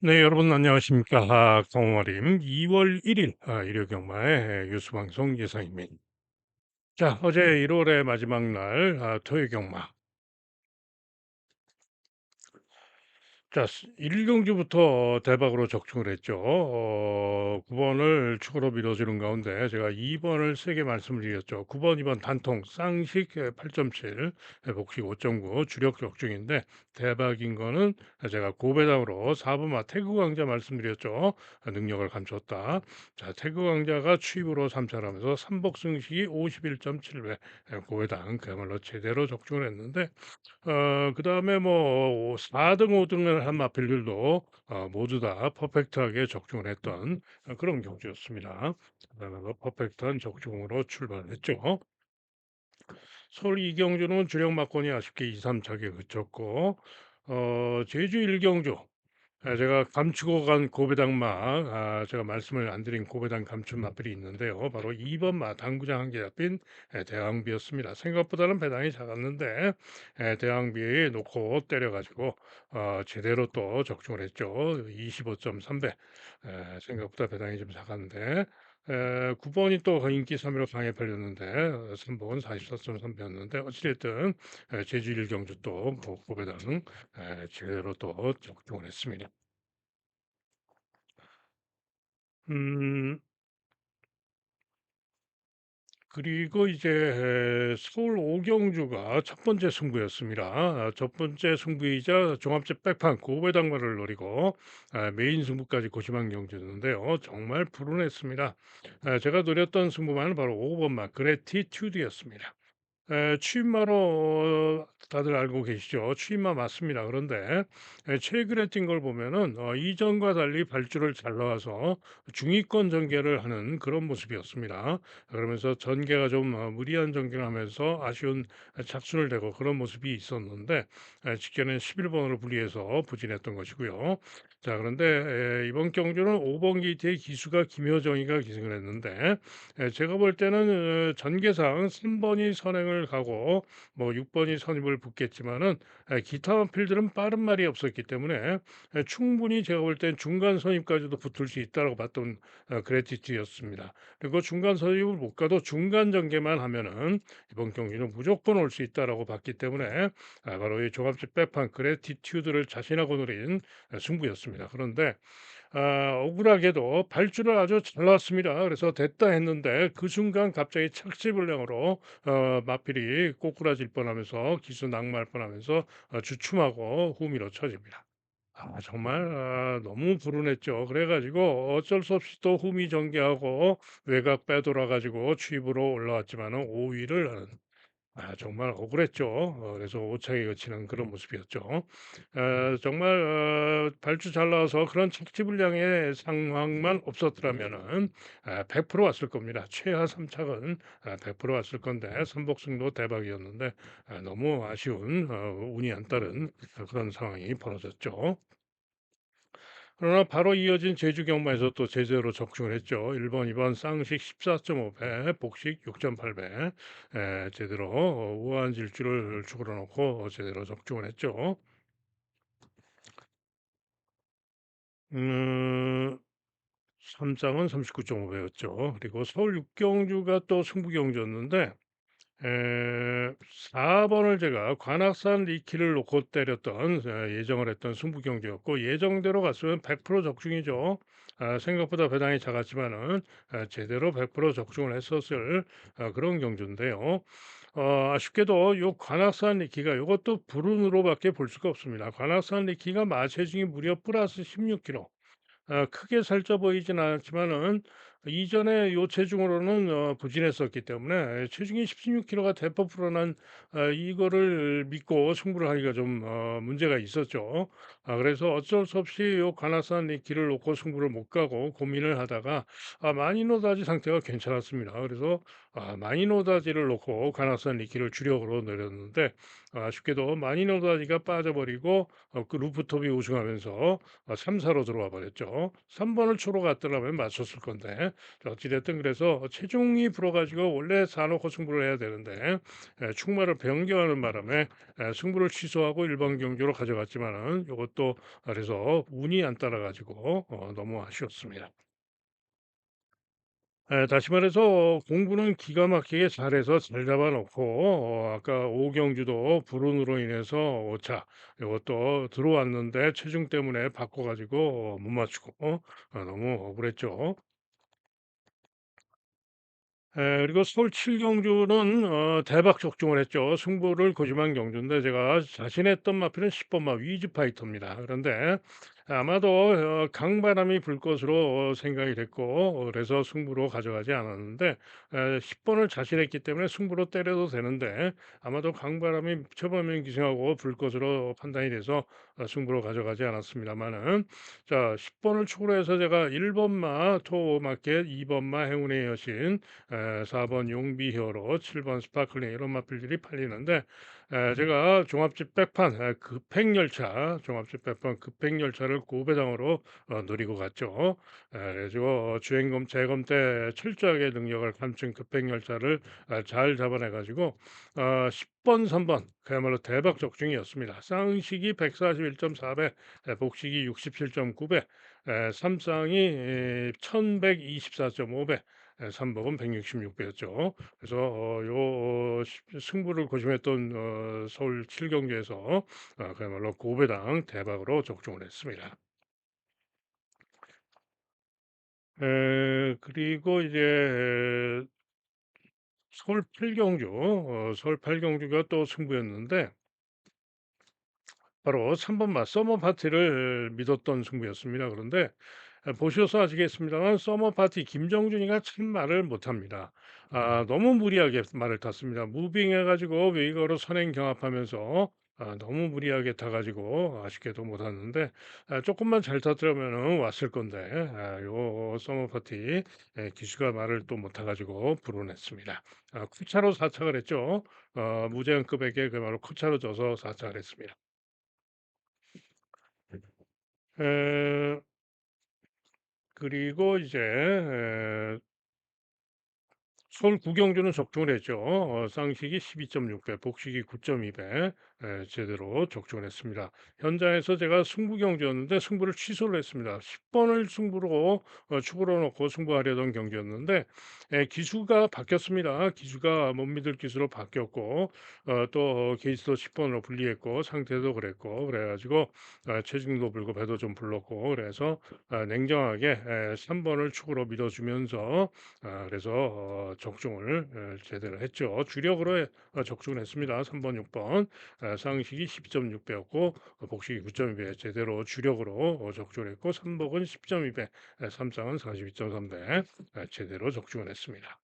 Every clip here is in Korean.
네, 여러분 안녕하십니까. 강원림 2월 1일 일요 경마의 뉴스 방송 예상입니다. 자, 어제 1월의 마지막 날 토요 경마. 자, 1경주부터 대박으로 적중을 했죠. 9번을 추가로 밀어주는 가운데 제가 2번을 세게 말씀을 드렸죠. 9번, 2번 단통, 쌍식 8.7, 복식 5.9, 주력 적중인데 대박인 거는 제가 고배당으로 4번 태그 강자 말씀드렸죠. 능력을 감췄다. 자, 태그 강자가 추입으로 삼찰하면서 삼복승식이 51.7배, 고배당 그야말로 제대로 적중을 했는데 그다음에 뭐 4등 5 등을 한 마필들도 모두 다 퍼펙트하게 적중을 했던 그런 경주였습니다. 그다음에 퍼펙트한 적중으로 출발을 했죠. 서울 이경주는 주력 막건이 아쉽게 2-3 차게 그쳤고 제주 1경주 제가 감추고 간 고배당마 제가 말씀을 안 드린 고배당 감춘 마필이 있는데요. 바로 2번 마 당구장 한 개 잡힌 대왕비였습니다. 생각보다는 배당이 작았는데 대왕비 놓고 때려 가지고 제대로 또 적중을 했죠. 25.3배. 생각보다 배당이 좀 작았는데 9 번이 또 인기 3 위로 강해 팔렸는데 3 번은 44.3 배였는데 어찌 됐든 제주 일경주 또 고배당 제대로 또 적중을 했습니다. 음 그리고 이제 서울 오경주가 첫 번째 승부였습니다. 첫 번째 승부이자 종합제 백판 고배당마를 노리고 메인 승부까지 고심한 경주였는데요. 정말 불운했습니다. 제가 노렸던 승부만은 바로 5번 마 그래티튜드였습니다. 취임마로 다들 알고 계시죠? 취임마 맞습니다. 그런데 최근에 뛴 걸 보면은 이전과 달리 발주를 잘 나와서 중위권 전개를 하는 그런 모습이었습니다. 그러면서 전개가 좀 무리한 전개를 하면서 아쉬운 착순을 내고 그런 모습이 있었는데 직전에 11번으로 분리해서 부진했던 것이고요. 자, 그런데 이번 경주는 5번 게이트의 기수가 김효정이가 기승을 했는데 제가 볼 때는 전개상 3 번이 선행을 가고 뭐 6 번이 선입을 붙겠지만은 기타 필드는 빠른 말이 없었기 때문에 충분히 제가 볼 땐 중간 선입까지도 붙을 수 있다라고 봤던 그래티티였습니다. 그리고 중간 선입을 못 가도 중간 전개만 하면은 이번 경기는 무조건 올 수 있다라고 봤기 때문에 바로 이 종합적 빼판 그래티튜드를 자신하고 노린 승부였습니다. 그런데 억울하게도 발주를 아주 잘 나왔습니다. 그래서 됐다 했는데 그 순간 갑자기 착지불량으로 마필이 꼬꾸라질 뻔하면서 기수 낙마할 뻔하면서 주춤하고 후미로 처집니다. 정말 너무 불운했죠. 그래 가지고 어쩔 수 없이 또 후미 전개하고 외곽 빼돌아 가지고 취입으로 올라왔지만은 5 위를 하는 정말 억울했죠. 그래서 오차게 그치는 그런 모습이었죠. 정말 발주 잘 나와서 그런 착지불량의 상황만 없었더라면은 100% 왔을 겁니다. 최하 3착은 100% 왔을 건데 선복승도 대박이었는데 너무 아쉬운 운이 안 따른 그런 상황이 벌어졌죠. 그러나 바로 이어진 제주 경마에서 또 제대로 적중을 했죠. 1번, 2번 쌍식 14.5배, 복식 6.8배, 제대로 우아한 질주를 죽으러 놓고 제대로 적중을 했죠. 음, 3장은 39.5배였죠. 그리고 서울 육경주가 또 승부 경주였는데 4 번을 제가 관악산 리키를 놓고 때렸던 예정을 했던 승부 경기였고 예정대로 갔으면 100% 적중이죠. 생각보다 배당이 작았지만은 제대로 100% 적중을 했었을 그런 경주인데요. 아쉽게도 요 관악산 리키가 요것도 불운으로밖에 볼 수가 없습니다. 관악산 리키가 마체중이 무려 플러스 16kg. 크게 살쪄 보이진 않았지만은 이전에 요 체중으로는 부진했었기 때문에 체중이 16kg가 대폭 불어난 이거를 믿고 승부를 하기가 좀 문제가 있었죠. 그래서 어쩔 수 없이 요 관악산 이 길을 놓고 승부를 못 가고 고민을 하다가 마니노다지 상태가 괜찮았습니다. 그래서 마니노다지를 놓고 관악산 이 길을 주력으로 내렸는데 아쉽게도 마니노다지가 빠져버리고 그 루프톱이 우승하면서 3-4로 들어와 버렸죠. 3 번을 초로 갔더라면 맞췄을 건데 자 어찌 됐든 그래서 체중이 불어 가지고 원래 4 놓고 승부를 해야 되는데 축마를 변경하는 바람에 승부를 취소하고 일반 경기로 가져갔지만은 요것도 그래서 운이 안 따라 가지고 너무 아쉬웠습니다. 다시 말해서 공부는 기가 막히게 잘해서 잘 잡아 놓고 아까 오경주도 불운으로 인해서 오차 요것도 들어왔는데 체중 때문에 바꿔 가지고 못 맞추고 너무 억울했죠. 그리고 서울 칠경주는 대박 적중을 했죠. 승부를 고심한 경주인데 제가 자신했던 마필은 10번 마 위즈 파이터입니다. 그런데 아마도 강바람이 불 것으로 생각이 됐고 그래서 승부로 가져가지 않았는데 10 번을 자신했기 때문에 승부로 때려도 되는데 아마도 강바람이 초반면 기승하고 불 것으로 판단이 돼서 승부로 가져가지 않았습니다마는 자 10 번을 추구로 해서 제가 1번 마 토마켓, 2번 마 행운의 여신 4번 용비히어로, 7번 스파클링 이런 마필들이 팔리는데 제가 종합집 백판 급행열차 종합집 백판 급행열차를 고배당으로 누리고 갔죠. 그래서 주행검 재검 때 철저하게 능력을 감춘 급행열차를 잘 잡아내 가지고 10번 3번 그야말로 대박 적중이었습니다. 쌍식이 141.4배, 복식이 67.9배, 삼쌍이 1124.5배, 삼복은 166배였죠. 그래서 승부를 고심했던 서울 칠경기에서 그야말로 고배당 대박으로 적중을 했습니다. 그리고 이제 서울 팔경주 서울 팔경주가 또 승부였는데 바로 3번 맞 서머 파티를 믿었던 승부였습니다. 그런데 보셔서 아시겠습니다만 서머 파티 김정준이가 참 말을 못합니다. 너무 무리하게 말을 탔습니다. 무빙해 가지고 웨이거로 선행 경합하면서 너무 무리하게 타 가지고 아쉽게도 못 왔는데 쪼끔만 잘 탔더라면은 왔을 건데 요 서머 파티 기수가 말을 또 못 타 가지고 불운했습니다. 쿠차로 4 착을 했죠. 무제한급에게 그야말로 쿠차로 져서 4 착을 했습니다. 에 그리고 이제 서울 구경주는 적중을 했죠. 쌍식이 12.6배, 복식이 9.2배 제대로 적중을 했습니다. 현장에서 제가 승부 경주였는데 승부를 취소를 했습니다. 10 번을 승부로 축으로 놓고 승부하려던 경기였는데 기수가 바뀌었습니다. 기수가 못 믿을 기수로 바뀌었고 또 게이트도 10 번으로 분리했고 상태도 그랬고 그래 가지고 체중도 불고 배도 좀 불렀고 그래서 냉정하게 3 번을 축으로 밀어 주면서 그래서 적중을 제대로 했죠. 주력으로 적중을 했습니다. 3 번, 6 번. 상식이 12.6 배였고 복식이 9.2배 제대로 주력으로 적중을 했고 삼복은 10.2 배, 삼상은 42.3배 제대로 적중을 했습니다.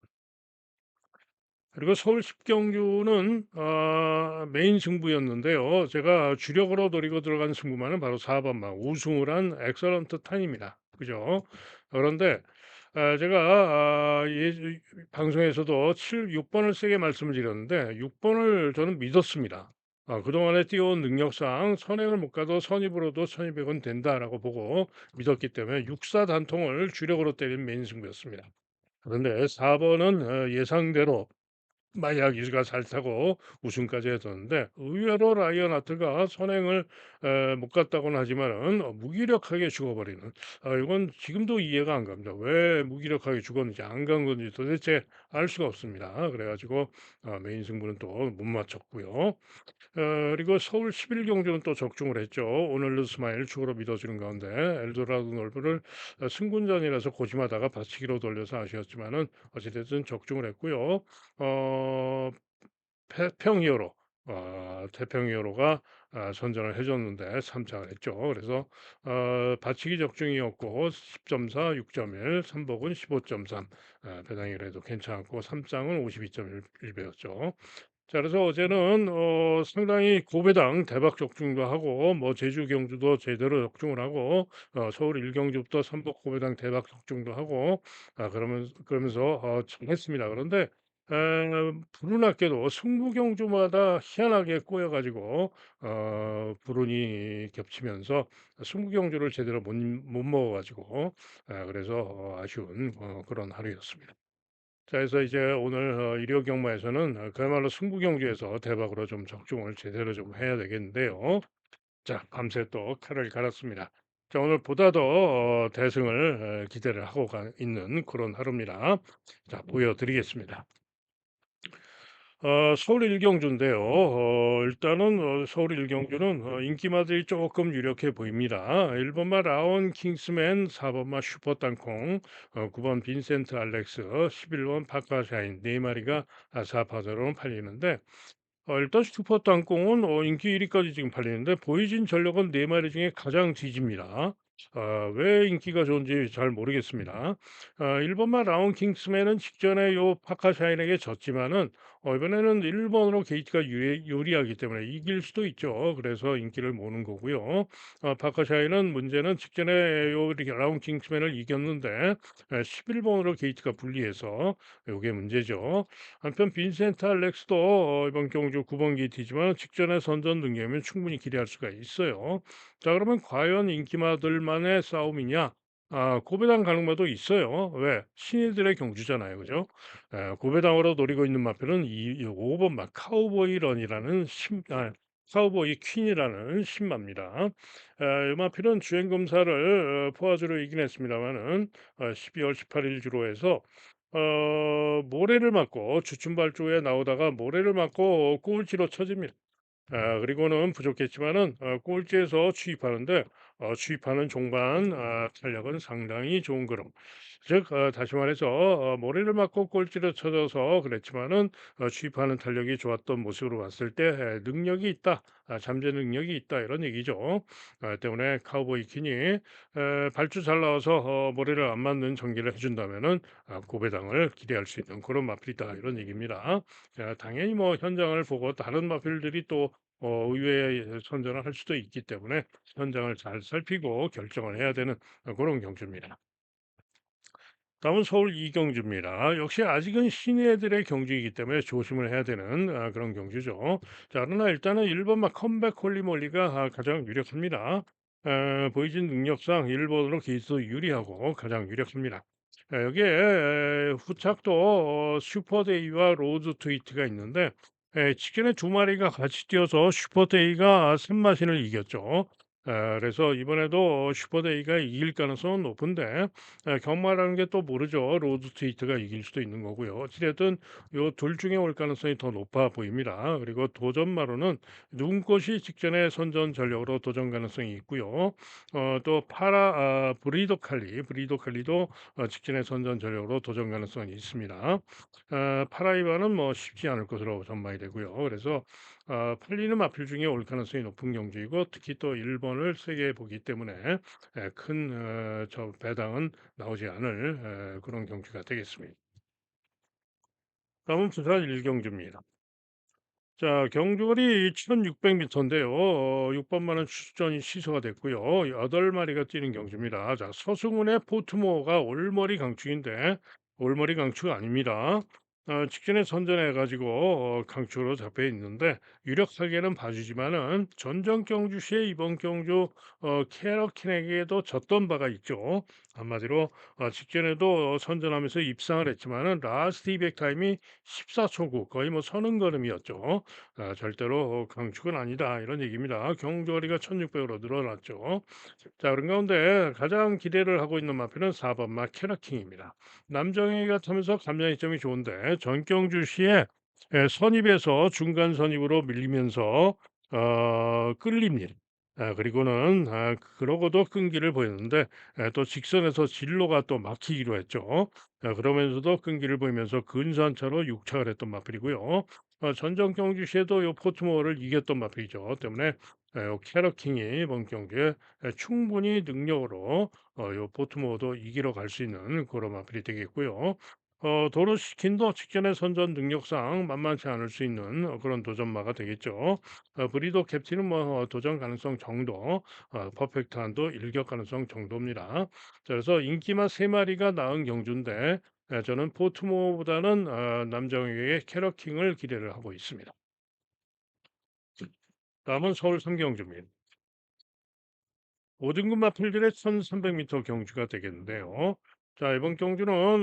그리고 서울 십경주는 메인 승부였는데요. 제가 주력으로 노리고 들어간 승부만은 바로 4 번만 우승을 한 엑설런트 탄입니다. 그죠? 그런데 제가 방송에서도 6 번을 세게 말씀을 드렸는데 6 번을 저는 믿었습니다. 그동안에 뛰어온 능력상 선행을 못 가도 선입으로도 1,200은 된다라고 보고 믿었기 때문에 육사 단통을 주력으로 때린 메인 승부였습니다. 그런데 4 번은 예상대로 마이야기가 잘 타고 우승까지 했었는데 의외로 라이언 하트가 선행을 못 갔다고는 하지만은 무기력하게 죽어버리는 이건 지금도 이해가 안 갑니다. 왜 무기력하게 죽었는지 안 간 건지 도대체 알 수가 없습니다. 그래 가지고 메인 승부는 또 못 맞췄고요. 그리고 서울 11 경주는 또 적중을 했죠. 오늘로 스마일 축으로 믿어지는 가운데 엘도라도 놀부를 승군전이라서 고심하다가 받치기로 돌려서 아쉬웠지만은 어찌 됐든 적중을 했고요. 어 태평 히어로 태평 히어로가 선전을 해 줬는데 3 장을 했죠. 그래서 받치기 적중이었고 10.4, 6.1, 삼복은 15.3 배당이 그래도 괜찮았고 3 장은 52.1 배였죠. 자 그래서 어제는 상당히 고배당 대박 적중도 하고 뭐 제주 경주도 제대로 적중을 하고 서울 1 경주부터 삼복 고배당 대박 적중도 하고 그러면서 잘했습니다. 그런데 불운하게도 승부경주마다 희한하게 꼬여 가지고 불운이 겹치면서 승부경주를 제대로 못 먹어 가지고 그래서 아쉬운 그런 하루였습니다. 자 그래서 이제 오늘 일요 경마에서는 그야말로 승부경주에서 대박으로 좀 적중을 제대로 좀 해야 되겠는데요. 자 밤새 또 칼을 갈았습니다. 자 오늘 보다 더 대승을 기대를 하고 있는 그런 하루입니다. 자 보여드리겠습니다. 서울 일경주인데요. 일단은 서울 일경주는 인기마들이 조금 유력해 보입니다. 1 번마 라온 킹스맨, 4 번마 슈퍼 땅콩, 9번 빈센트 알렉스, 11번 파카샤인 네 마리가 사파저로 팔리는데 일단 슈퍼 땅콩은 인기 1 위까지 지금 팔리는데 보이진 전력은 네 마리 중에 가장 뒤집니다. 왜 인기가 좋은지 잘 모르겠습니다. 1 번만 라운 킹스맨은 직전에 요 파카샤인에게 졌지만은 이번에는 1 번으로 게이트가 유리하기 때문에 이길 수도 있죠. 그래서 인기를 모으는 거고요. 파카샤인은 문제는 직전에 요 이렇게 라운 킹스맨을 이겼는데 11 번으로 게이트가 불리해서 요게 문제죠. 한편 빈센트 알렉스도 이번 경주 9번 게이트지만 직전에 선전 능력이면 충분히 기대할 수가 있어요. 자 그러면 과연 인기마들만의 싸움이냐? 고배당 가는 마도 있어요. 왜? 신예들의 경주잖아요. 그죠? 고배당으로 노리고 있는 마표는 이 5번 마 카우보이 런이라는 카우보이 퀸이라는 신마입니다. 이 마필은 주행 검사를 포화주로 이긴 했습니다마는 12월 18일 주로해서 모래를 맞고 주춤발주에 나오다가 모래를 맞고 꼴찌로 처집니다. 그리고는 부족했지만은 꼴찌에서 취입하는데 취입하는 종반 탄력은 상당히 좋은 그럼. 즉 다시 말해서 머리를 맞고 꼴찌를 쳐져서 그랬지만은 취입하는 탄력이 좋았던 모습으로 봤을 때 능력이 있다. 잠재 능력이 있다 이런 얘기죠. 때문에 카우보이 킨이 발주 잘 나와서 머리를 안 맞는 전개를 해준다면은 고배당을 기대할 수 있는 그런 마필이다 이런 얘기입니다. 당연히 뭐 현장을 보고 다른 마필들이 또 의외의 선전을 할 수도 있기 때문에 현장을 잘 살피고 결정을 해야 되는 그런 경주입니다. 다음은 서울 이경주입니다. 역시 아직은 신예들의 경주이기 때문에 조심을 해야 되는 그런 경주죠. 자, 그러나 일단은 1번마 컴백 홀리몰리가 가장 유력합니다. 보이진 능력상 1번으로 기수 유리하고 가장 유력합니다. 여기에 후착도 슈퍼데이와 로드 트위트가 있는데 직전에 두 마리가 같이 뛰어서 슈퍼데이가 샘마신을 이겼죠. 그래서 이번에도 슈퍼데이가 이길 가능성은 높은데 경마라는 게 또 모르죠. 로드 트위트가 이길 수도 있는 거고요. 어찌됐든 요 둘 중에 올 가능성이 더 높아 보입니다. 그리고 도전마로는 눈꽃이 직전에 선전 전력으로 도전 가능성이 있고요. 또 브리도 칼리도 직전에 선전 전력으로 도전 가능성이 있습니다. 파라이바는 뭐 쉽지 않을 것으로 전망이 되고요. 그래서 팔리는 마필 중에 올 가능성이 높은 경주이고 특히 또 1 번을 세게 보기 때문에 큰 저 배당은 나오지 않을 그런 경주가 되겠습니다. 다음은 부산 일경주입니다. 자 경주거리 1,600 미터인데요. 6 번마는 출전이 취소가 됐고요. 8 마리가 뛰는 경주입니다. 자 서승훈의 포트모어가 올머리 강축인데 올머리 강축 아닙니다. 직전에 선전해 가지고 강축으로 잡혀 있는데 유력하게는 봐주지만은 전전 경주 시에 이번 경주 캐러킨에게도 졌던 바가 있죠. 한마디로 직전에도 선전하면서 입상을 했지만은 라스트 이백 타임이 14초 9 거의 뭐 서는 걸음이었죠. 절대로 강축은 아니다 이런 얘기입니다. 경주거리가 1,600으로 늘어났죠. 자 그런 가운데 가장 기대를 하고 있는 마표는 4 번 마 캐러킹입니다. 남정희가 타면서 감량이점이 좋은데 전경주 시에 선입에서 중간 선입으로 밀리면서 끌립니다. 그리고는 그러고도 끈기를 보였는데 또 직선에서 진로가 또 막히기로 했죠. 그러면서도 끈기를 보이면서 근산차로 육착을 했던 마필이고요. 전정 경주시에도 요 포트모어를 이겼던 마필이죠. 때문에 요 캐러킹이 이번 경기에 충분히 능력으로 요 포트모어도 이기러 갈 수 있는 그런 마필이 되겠고요. 도로시킨도 직전의 선전 능력상 만만치 않을 수 있는 그런 도전마가 되겠죠. 브리도 캡틴은 뭐 도전 가능성 정도, 퍼펙트한도 일격 가능성 정도입니다. 자, 그래서 인기마 세 마리가 나은 경주인데 저는 포트모보다는 남정희의 캐러킹을 기대를 하고 있습니다. 다음은 서울 삼경주입니다. 5등급 마필들의 1300m 경주가 되겠는데요. 자, 이번 경주는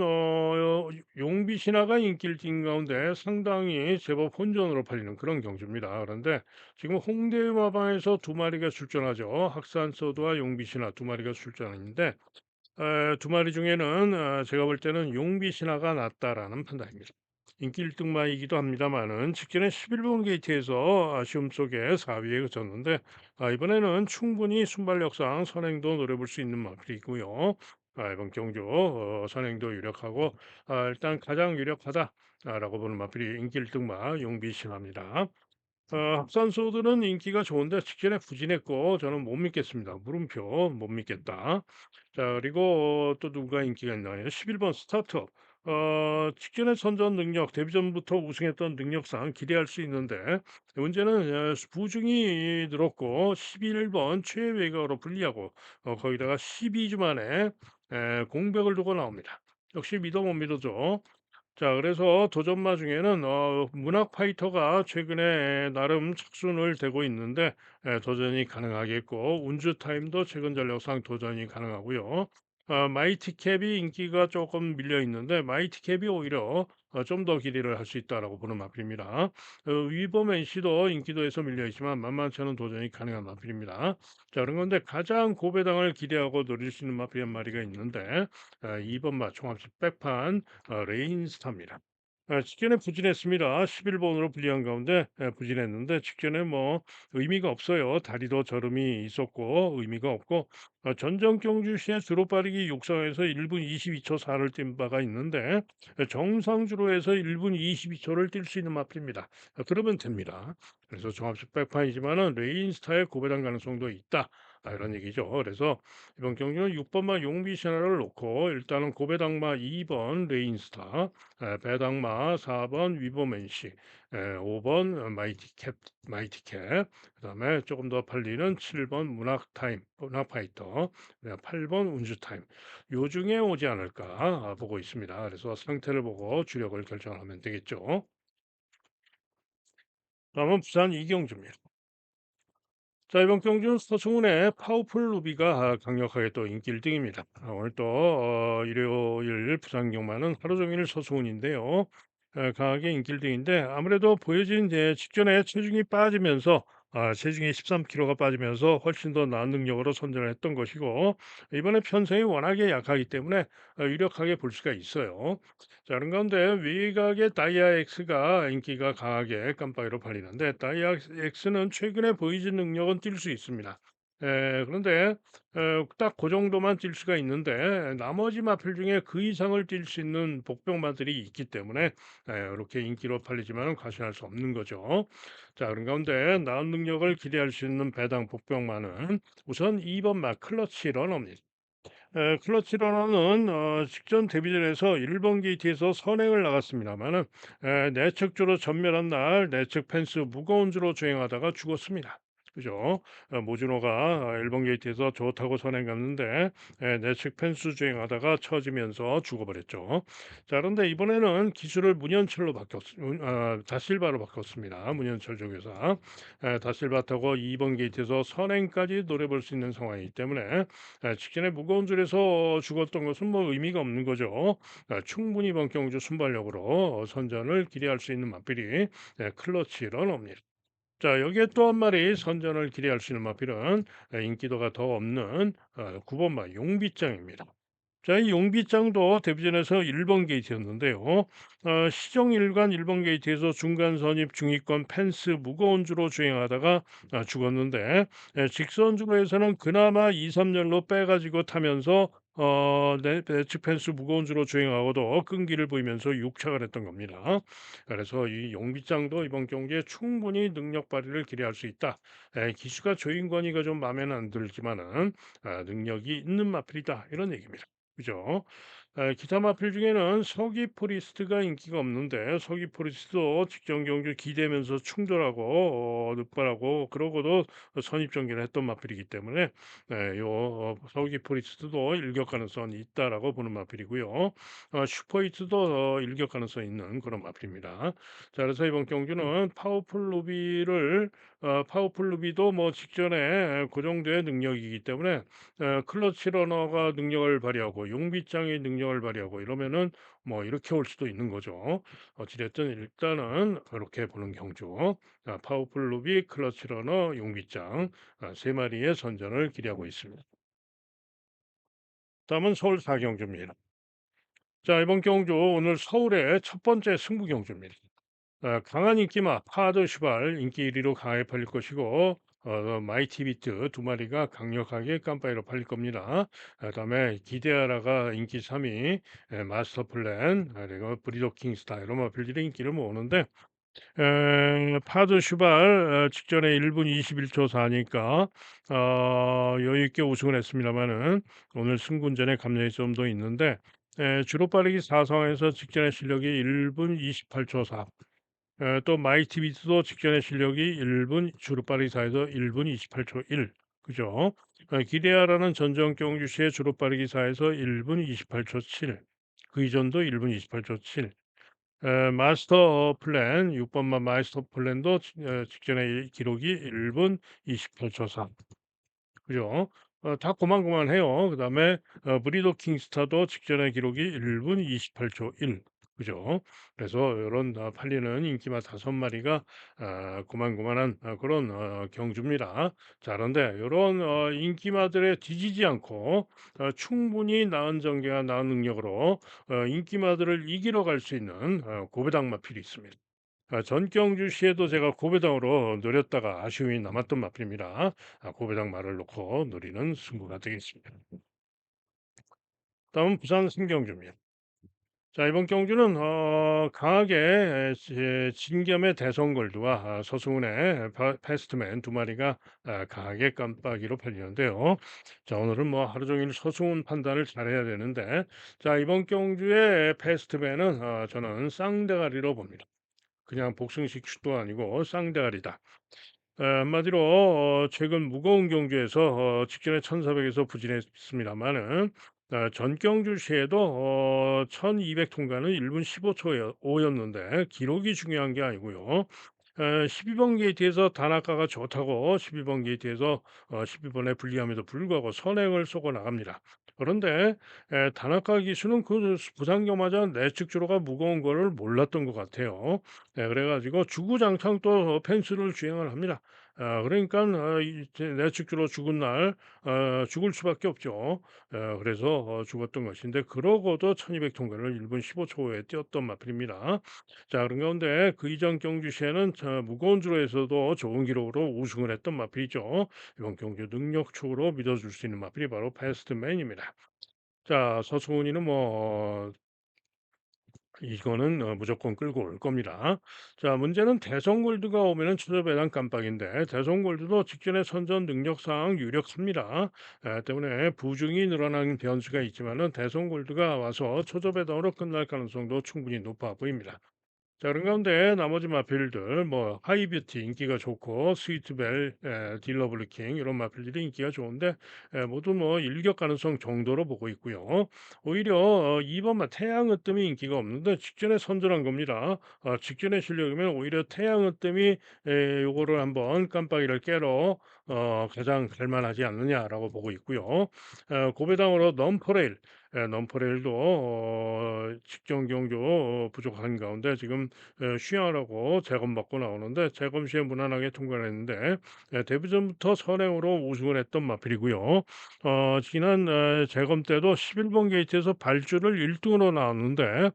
용비 신화가 인기를 띈 가운데 상당히 제법 혼전으로 팔리는 그런 경주입니다. 그런데 지금 홍대 마방에서 두 마리가 출전하죠. 학산소드와 용비 신화 두 마리가 출전하는데 두 마리 중에는 제가 볼 때는 용비 신화가 낫다라는 판단입니다. 인기 1등마이기도 합니다만은 직전에 11번 게이트에서 아쉬움 속에 4위에 그쳤는데 이번에는 충분히 순발력상 선행도 노려볼 수 있는 마필이고요. 이번 경주 선행도 유력하고 일단 가장 유력하다라고 보는 마필이 인기 1등마 용비 신화입니다. 합산소들은 인기가 좋은데 직전에 부진했고 저는 못 믿겠습니다. 물음표 못 믿겠다. 자, 그리고 또 누가 인기가 있나요? 11번 스타트업. 직전에 선전 능력, 데뷔전부터 우승했던 능력상 기대할 수 있는데 문제는 부중이 늘었고 11번 최외곽으로 불리하고 거기다가 12주 만에 공백을 두고 나옵니다. 역시 믿어 못 믿어죠. 자, 그래서 도전마 중에는 문학 파이터가 최근에 나름 착순을 대고 있는데 도전이 가능하겠고 운주 타임도 최근 전력상 도전이 가능하고요. 마이티 캡이 인기가 조금 밀려 있는데 마이티 캡이 오히려 좀 더 기대를 할 수 있다라고 보는 마필입니다. 위버맨 씨도 인기도에서 밀려 있지만 만만치 않은 도전이 가능한 마필입니다. 자, 그런 건데 가장 고배당을 기대하고 노릴 수 있는 마필 한 마리가 있는데 2번 마 총합식 백판 레인스타입니다. 직전에 부진했습니다. 11번으로 불리한 가운데 부진했는데 직전에 뭐 의미가 없어요. 다리도 저름이 있었고 의미가 없고 전정 경주시에 주로 빠르기 육상에서 1분 22초 4를 뛴 바가 있는데 정상주로에서 1분 22초를 뛸 수 있는 마필입니다. 그러면 됩니다. 그래서 종합식 백판이지만은 레인스타의 고배당 가능성도 있다. 이런 얘기죠. 그래서 이번 경기는 6번마 용비신화를 놓고 일단은 고배당마 2번 레인스타, 배당마 4번 위버맨시, 5번 마이티캡, 그다음에 조금 더 팔리는 7번 문학파이터, 8번 운주타임. 요 중에 오지 않을까 보고 있습니다. 그래서 상태를 보고 주력을 결정하면 되겠죠. 다음은 부산 이경주입니다. 자, 이번 경주는 서충훈의 파워풀 루비가 강력하게 또 인기 1등입니다. 오늘 또 일요일 부산 경마는 하루 종일 서충훈인데요. 강하게 인기 1등인데 아무래도 보여진 직전에 체중이 빠지면서 체중이 13kg가 빠지면서 훨씬 더 나은 능력으로 선전을 했던 것이고 이번에 편성이 워낙에 약하기 때문에 유력하게 볼 수가 있어요. 자, 그런 가운데 외곽의 다이아 X가 인기가 강하게 깜빡이로 팔리는데 다이아 X는 최근에 보이진 능력은 뛸 수 있습니다. 그런데 딱 그 정도만 뛸 수가 있는데 나머지 마필 중에 그 이상을 뛸 수 있는 복병마들이 있기 때문에 이렇게 인기로 팔리지만 과신할 수 없는 거죠. 자, 그런 가운데 나은 능력을 기대할 수 있는 배당 복병마는 우선 2번 마 클러치 러너입니다. 클러치 러너는 직전 데뷔전에서 1번 게이트에서 선행을 나갔습니다만은 내측주로 전멸한 날 내측 펜스 무거운 주로 주행하다가 죽었습니다. 그죠? 모준호가 1번 게이트에서 좋다고 선행 갔는데 내측 펜스 주행하다가 처지면서 죽어버렸죠. 자, 그런데 이번에는 기술을 다실바로 바꿨습니다. 문현철 조교사. 다실바 타고 2번 게이트에서 선행까지 노려볼 수 있는 상황이기 때문에 직전에 무거운 줄에서 죽었던 것은 뭐 의미가 없는 거죠. 충분히 이번 경주 순발력으로 선전을 기대할 수 있는 마필이 클러치 러너입니다. 자, 여기에 또 한 마리 선전을 기대할 수 있는 마필은 인기도가 더 없는 9번마 용비장입니다. 자, 이 용비장도 데뷔전에서 1번 게이트였는데요. 시정 일관 1번 게이트에서 중간 선입 중위권 펜스 무거운 주로 주행하다가 죽었는데 직선 주로에서는 그나마 2, 3열로 빼가지고 타면서 내측 펜스 무거운 주로 주행하고도 끈기를 보이면서 육착을 했던 겁니다. 그래서 이 용비장도 이번 경기에 충분히 능력 발휘를 기대할 수 있다. 기수가 조인권이가 좀 마음에는 안 들지만은 능력이 있는 마필이다 이런 얘기입니다. 그죠? 기타 마필 중에는 서기 포리스트가 인기가 없는데 서기 포리스트도 직전 경주 기대면서 충돌하고 늑발하고 그러고도 선입 전개를 했던 마필이기 때문에 요 서기 포리스트도 일격 가능성이 있다라고 보는 마필이고요. 슈퍼히트도 일격 가능성이 있는 그런 마필입니다. 자, 그래서 이번 경주는 파워풀 루비도 뭐 직전에 고정된 능력이기 때문에 클러치 러너가 능력을 발휘하고 용빗장이 능력을 발휘하고 이러면은 뭐 이렇게 올 수도 있는 거죠. 어찌 됐든 일단은 그렇게 보는 경주. 파워풀 루비, 클러치 러너, 용빗장 세 마리의 선전을 기대하고 있습니다. 다음은 서울 4경주입니다. 자, 이번 경주 오늘 서울의 첫 번째 승부 경주입니다. 강한 인기마 파드 슈발 인기 1위로 강하게 팔릴 것이고 마이티 비트 두 마리가 강력하게 깜빠이로 팔릴 겁니다. 그다음에 기데아라가 인기 3위, 마스터 플랜, 그리고 브리더 킹스타 이런 마필들이 인기를 모으는데 파드 슈발 직전에 1분 21초 4니까 여유 있게 우승을 했습니다만은 오늘 승군전에 감량이 좀 더 있는데 주로 빠르기 4상에서 직전의 실력이 1분 28초 4. 또 마이티 비트도 직전의 실력이 1분 주루빠르기 4에서 1분 28초 1. 그죠? 기대하라는 전정 경주시의 주루빠르기 4에서 1분 28초 7. 그 이전도 1분 28초 7. 마스터 플랜 6번만 마스터 플랜도 직전의 기록이 1분 28초 4. 그죠? 다 고만고만해요. 그다음에 브리더 킹스타도 직전의 기록이 1분 28초 1. 그죠? 그래서 요런 팔리는 인기마 5마리가 고만고만한 그런 경주입니다. 자, 그런데 요런 인기마들에 뒤지지 않고 충분히 나은 전개와 나은 능력으로 인기마들을 이기러 갈 수 있는 고배당 마필이 있습니다. 전경주시에도 제가 고배당으로 노렸다가 아쉬움이 남았던 마필입니다. 고배당 말을 놓고 노리는 승부가 되겠습니다. 다음은 부산 승경주입니다. 자, 이번 경주는 강하게 진겸의 대성골드와 서승훈의 패스트맨 두 마리가 강하게 깜빡이로 팔리는데요. 자, 오늘은 뭐 하루 종일 서승훈 판단을 잘해야 되는데 자, 이번 경주의 패스트맨은 저는 쌍대가리로 봅니다. 그냥 복승식 슛도 아니고 쌍대가리다. 한마디로 최근 무거운 경주에서 직전에 1,400에서 부진했습니다마는 전경주 시에도 1,200 통과는 1분 15초 5였는데 기록이 중요한 게 아니고요. 12번 게이트에서 단아까가 좋다고 12번 게이트에서 12번에 불리함에도 불구하고 선행을 쏘고 나갑니다. 그런데 단아까 기수는 그 부상경마자 내측 주로가 무거운 거를 몰랐던 것 같아요. 그래가지고 주구장창 또 펜스를 주행을 합니다. 그러니까 내측 주로 죽은 날 죽을 수밖에 없죠. 그래서 죽었던 것인데 그러고도 1200 통과를 1분 15초에 뛰었던 마필입니다. 자, 그런 가운데 그 이전 경주시에는 무거운 주로에서도 좋은 기록으로 우승을 했던 마필이죠. 이번 경주 능력축으로 믿어줄 수 있는 마필이 바로 패스트맨입니다. 자, 서승훈이는 뭐 이거는 무조건 끌고 올 겁니다. 자, 문제는 대성골드가 오면은 추저배당 깜빡인데 대성골드도 직전에 선전 능력상 유력합니다. 때문에 부중이 늘어나는 변수가 있지만은 대성골드가 와서 초저배당으로 끝날 가능성도 충분히 높아 보입니다. 자, 그런 가운데 나머지 마필들 뭐 하이뷰티 인기가 좋고 스위트벨, 딜러블리킹 이런 마필들이 인기가 좋은데 모두 뭐 일격 가능성 정도로 보고 있고요. 오히려 2번만 태양으뜸이 인기가 없는데 직전에 선전한 겁니다. 직전의 실력이면 오히려 태양으뜸이 요거를 한번 깜빡이를 깨러 가장 갈만하지 않느냐라고 보고 있고요. 고배당으로 넘퍼레일 넘퍼레일도 직전 경주 부족한 가운데 지금 쉬어하라고 재검받고 나오는데 재검 시에 무난하게 통과를 했는데 데뷔전부터 선행으로 우승을 했던 마필이고요. 지난 재검 때도 11번 게이트에서 발주를 1등으로 나왔는데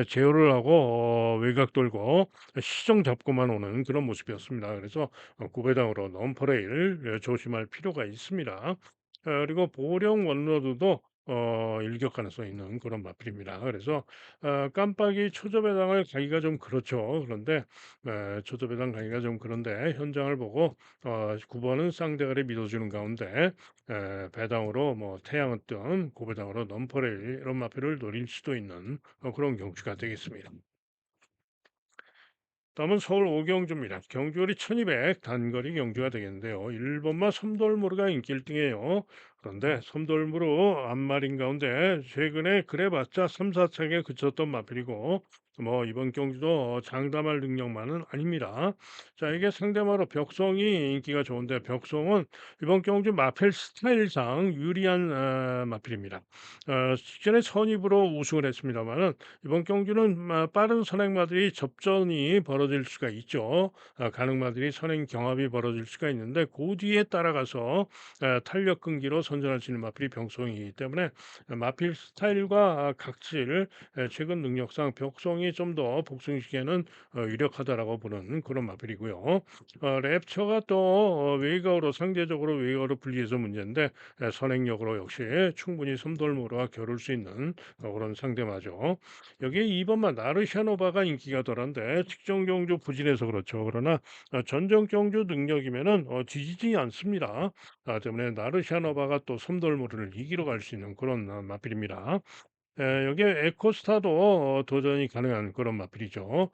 제어를 하고 외곽 돌고 시정 잡고만 오는 그런 모습이었습니다. 그래서 구배당으로 넘퍼레일 조심할 필요가 있습니다. 그리고 보령 원로드도 일격 가능성이 있는 그런 마필입니다. 그래서 깜빡이 초접배당을 가기가 좀 그렇죠. 그런데 초접배당 가기가 좀 그런데 현장을 보고 9 번은 쌍대가리 믿어주는 가운데 배당으로 뭐 태양은 뜸 고배당으로 넘퍼레일 이런 마필을 노릴 수도 있는 그런 경주가 되겠습니다. 다음은 서울 오경주입니다. 경주거리 1200 단거리 경주가 되겠는데요. 1번마 섬돌무르가 인기 1등이에요. 그런데 섬돌무르 앞마린 가운데 최근에 그래봤자 3, 4차게 그쳤던 마필이고 뭐 이번 경주도 장담할 능력만은 아닙니다. 자, 이게 상대마로 벽송이 인기가 좋은데 벽송은 이번 경주 마필 스타일상 유리한 마필입니다. 직전에 선입으로 우승을 했습니다만은 이번 경주는 빠른 선행마들이 접전이 벌어질 수가 있죠. 가능마들이 선행 경합이 벌어질 수가 있는데 그 뒤에 따라가서 탄력 끈기로 선전할 수 있는 마필이 병성이기 때문에 마필 스타일과 각질, 최근 능력상 벽성이 좀 더 복싱시기에는 유력하다라고 보는 그런 마필이고요. 랩처가 또 외곽으로 상대적으로 외곽으로 불리해서 문제인데 선행력으로 역시 충분히 섬돌모로와 겨룰 수 있는 그런 상대마죠. 여기에 2번만 나르샤노바가 인기가 덜한데 측정 경주 부진해서 그렇죠. 그러나 전정 경주 능력이면은 지지지 않습니다. 때문에 나르샤노바가 또 섬돌무를 이기러 갈 수 있는 그런 마필입니다. 여기에 에코스타도 도전이 가능한 그런 마필이죠.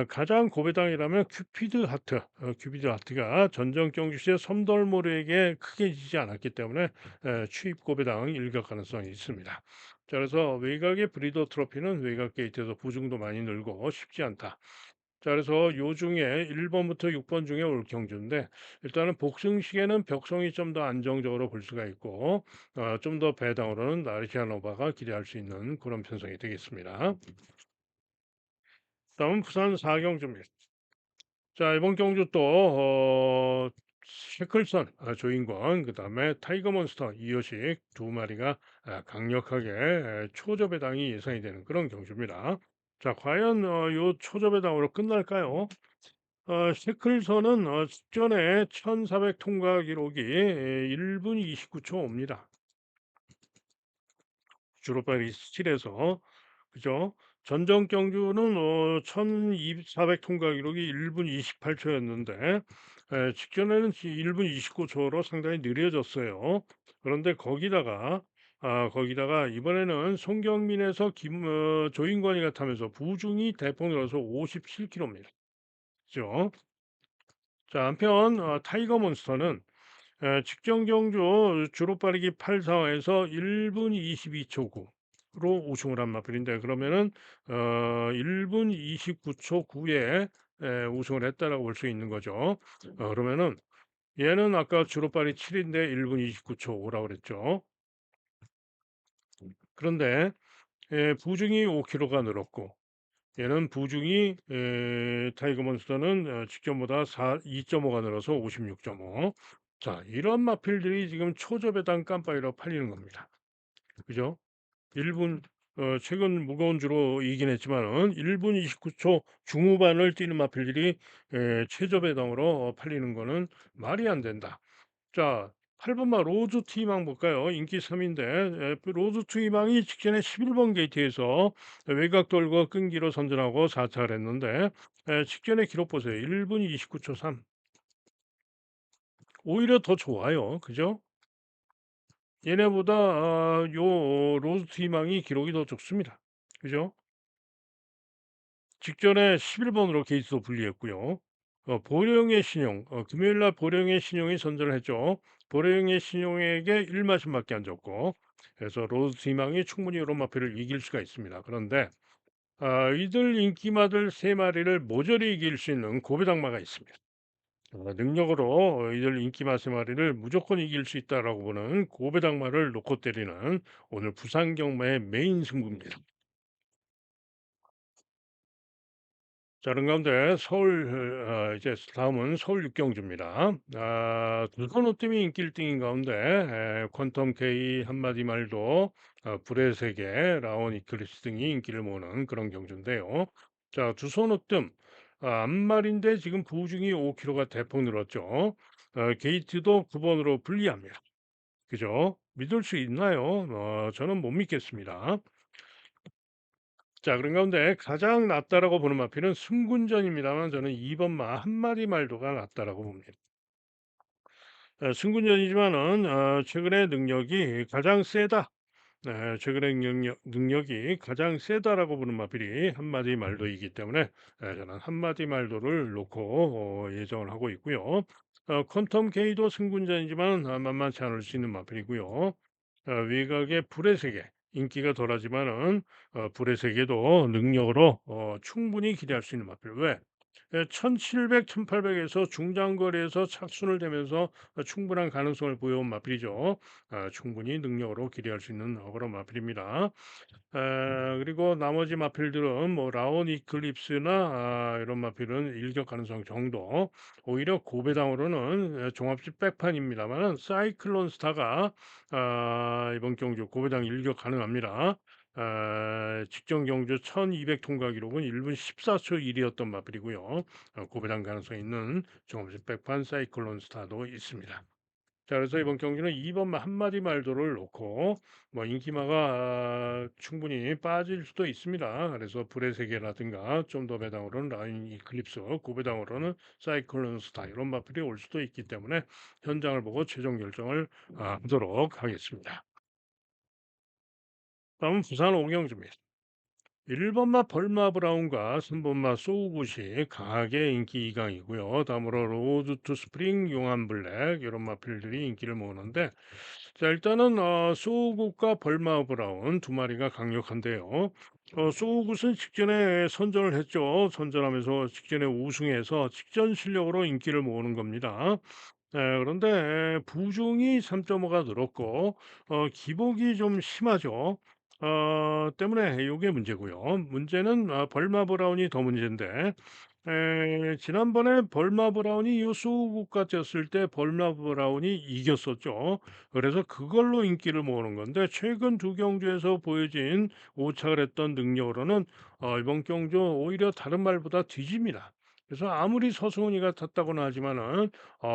가장 고배당이라면 큐피드 하트, 큐피드 하트가 전정 경주 시에 섬돌모르에게 크게 지지 않았기 때문에 추입 고배당 일격 가능성이 있습니다. 자, 그래서 외곽의 브리더 트로피는 외곽 게이트에서 부중도 많이 늘고 쉽지 않다. 자, 그래서 요 중에 1번부터 6번 중에 올 경주인데 일단은 복싱식에는 벽성이 좀 더 안정적으로 볼 수가 있고 좀 더 배당으로는 나르시아노바가 기대할 수 있는 그런 편성이 되겠습니다. 다음은 부산 사경주입니다. 자, 이번 경주 또 쉐클선 조인권 그다음에 타이거몬스터 이효식 두 마리가 강력하게 초저배당이 예상이 되는 그런 경주입니다. 자, 과연 요 초저배당으로 끝날까요? 쉐클선은 직전에 1400 통과 기록이 1분 29초 옵니다. 주로 파리 스틸에서 그죠? 전정 경주는 1,400 통과 기록이 1분 28초였는데 직전에는 1분 29초로 상당히 느려졌어요. 그런데 거기다가 이번에는 송경민에서 조인권이가 타면서 부중이 대폭 늘어서 57km입니다. 그죠? 자, 한편 타이거 몬스터는 직전 경주 주로 빠르기 8상에서 1분 22초 9로 우승을 한 마필인데 그러면은 1분 29초 9에 우승을 했다라고 볼 수 있는 거죠. 그러면은 얘는 아까 주로 빠르기 7인데 1분 29초 5라고 그랬죠. 그런데 부중이 5kg가 늘었고 얘는 부중이 타이거 몬스터는 직전보다 2.5가 늘어서 56.5. 자, 이런 마필들이 지금 초저배당 깜빡이로 팔리는 겁니다. 그죠? 1분 최근 무거운 주로 이긴 했지만은 1분 29초 중후반을 뛰는 마필들이 최저배당으로 팔리는 거는 말이 안 된다. 자, 8번마 로즈 투희망 볼까요? 인기 3인데 로즈 투희망이 직전에 11번 게이트에서 외곽 돌고 끈기로 선전하고 4차를 했는데 직전에 기록 보세요. 1분 29초 3. 오히려 더 좋아요. 그죠? 얘네보다 요 로즈 투희망이 기록이 더 좋습니다. 그죠? 직전에 11번으로 게이트도 분리했고요. 보령의 신용, 금요일 날 보령의 신용이 선전을 했죠. 보령의 신용에게 1마신밖에 안 줬고, 그래서 로드 희망이 충분히 요런마필을 이길 수가 있습니다. 그런데 이들 인기마들 세 마리를 모조리 이길 수 있는 고배당마가 있습니다. 능력으로 이들 인기마 세 마리를 무조건 이길 수 있다라고 보는 고배당마를 놓고 때리는 오늘 부산 경마의 메인 승부입니다. 자, 그런 가운데 서울 이제 다음은 서울 육경주입니다. 두건호팀이 인기 1등인 가운데 퀀텀 K 한마디 말도 불의 세계 라온 이클립스 등이 인기를 모으는 그런 경주인데요. 자, 두손호뜸 앞말인데 지금 부중이 5kg가 대폭 늘었죠. 게이트도 9번으로 불리합니다. 그죠? 믿을 수 있나요? 저는 못 믿겠습니다. 자, 그런 가운데 가장 낫다라고 보는 마필은 승군전입니다만 저는 2번 한마디 말도가 낫다라고 봅니다. 승군전이지만은 최근의 능력이 가장 세다. 네, 최근의 능력이 가장 세다라고 보는 마필이 한마디 말도이기 때문에 저는 한마디 말도를 놓고 예정을 하고 있고요. 퀀텀 K도 승군전이지만 만만치 않을 수 있는 마필이고요. 외곽의 불의 세계 인기가 덜하지만은 불의 세계도 능력으로 충분히 기대할 수 있는 마필. 왜? 1700, 1800에서 중장거리에서 착순을 대면서 충분한 가능성을 보여온 마필이죠. 충분히 능력으로 기대할 수 있는 그런 마필입니다. 그리고 나머지 마필들은 뭐 라온 이클립스나 이런 마필은 일격 가능성 정도. 오히려 고배당으로는 종합식 백판입니다만은 사이클론 스타가 이번 경주 고배당 일격 가능합니다. 직전 경주 1200 통과 기록은 1분 14초 1이었던 마필이고요. 고배당 가능성 있는 종합식 백판 사이클론 스타도 있습니다. 자, 그래서 이번 경기는 2번 한마디 말도를 놓고 뭐 인기마가 충분히 빠질 수도 있습니다. 그래서 불의 세계라든가 좀 더 배당으로는 라인 이클립스, 고배당으로는 사이클론 스타 이런 마필이 올 수도 있기 때문에 현장을 보고 최종 결정을 하도록 하겠습니다. 다음은 부산 오경주입니다. 1번마 벌마 브라운과 3번마 소우굿이 강하게 인기 이강이고요. 다음으로 로드 투 스프링 용암 블랙 이런 마필들이 인기를 모으는데 자, 일단은 소우굿과 벌마 브라운 두 마리가 강력한데요. 소우굿은 직전에 선전을 했죠. 선전하면서 직전에 우승해서 직전 실력으로 인기를 모으는 겁니다. 그런데 부중이 3.5가 늘었고 기복이 좀 심하죠. 때문에 요게 문제고요. 문제는 벌마 브라운이 더 문제인데 지난번에 벌마 브라운이 요 소우국과 쪘을 때 벌마 브라운이 이겼었죠. 그래서 그걸로 인기를 모으는 건데 최근 두 경주에서 보여진 오착을 했던 능력으로는 이번 경주 오히려 다른 말보다 뒤집니다. 그래서 아무리 서승훈이가 탔다고는 하지만은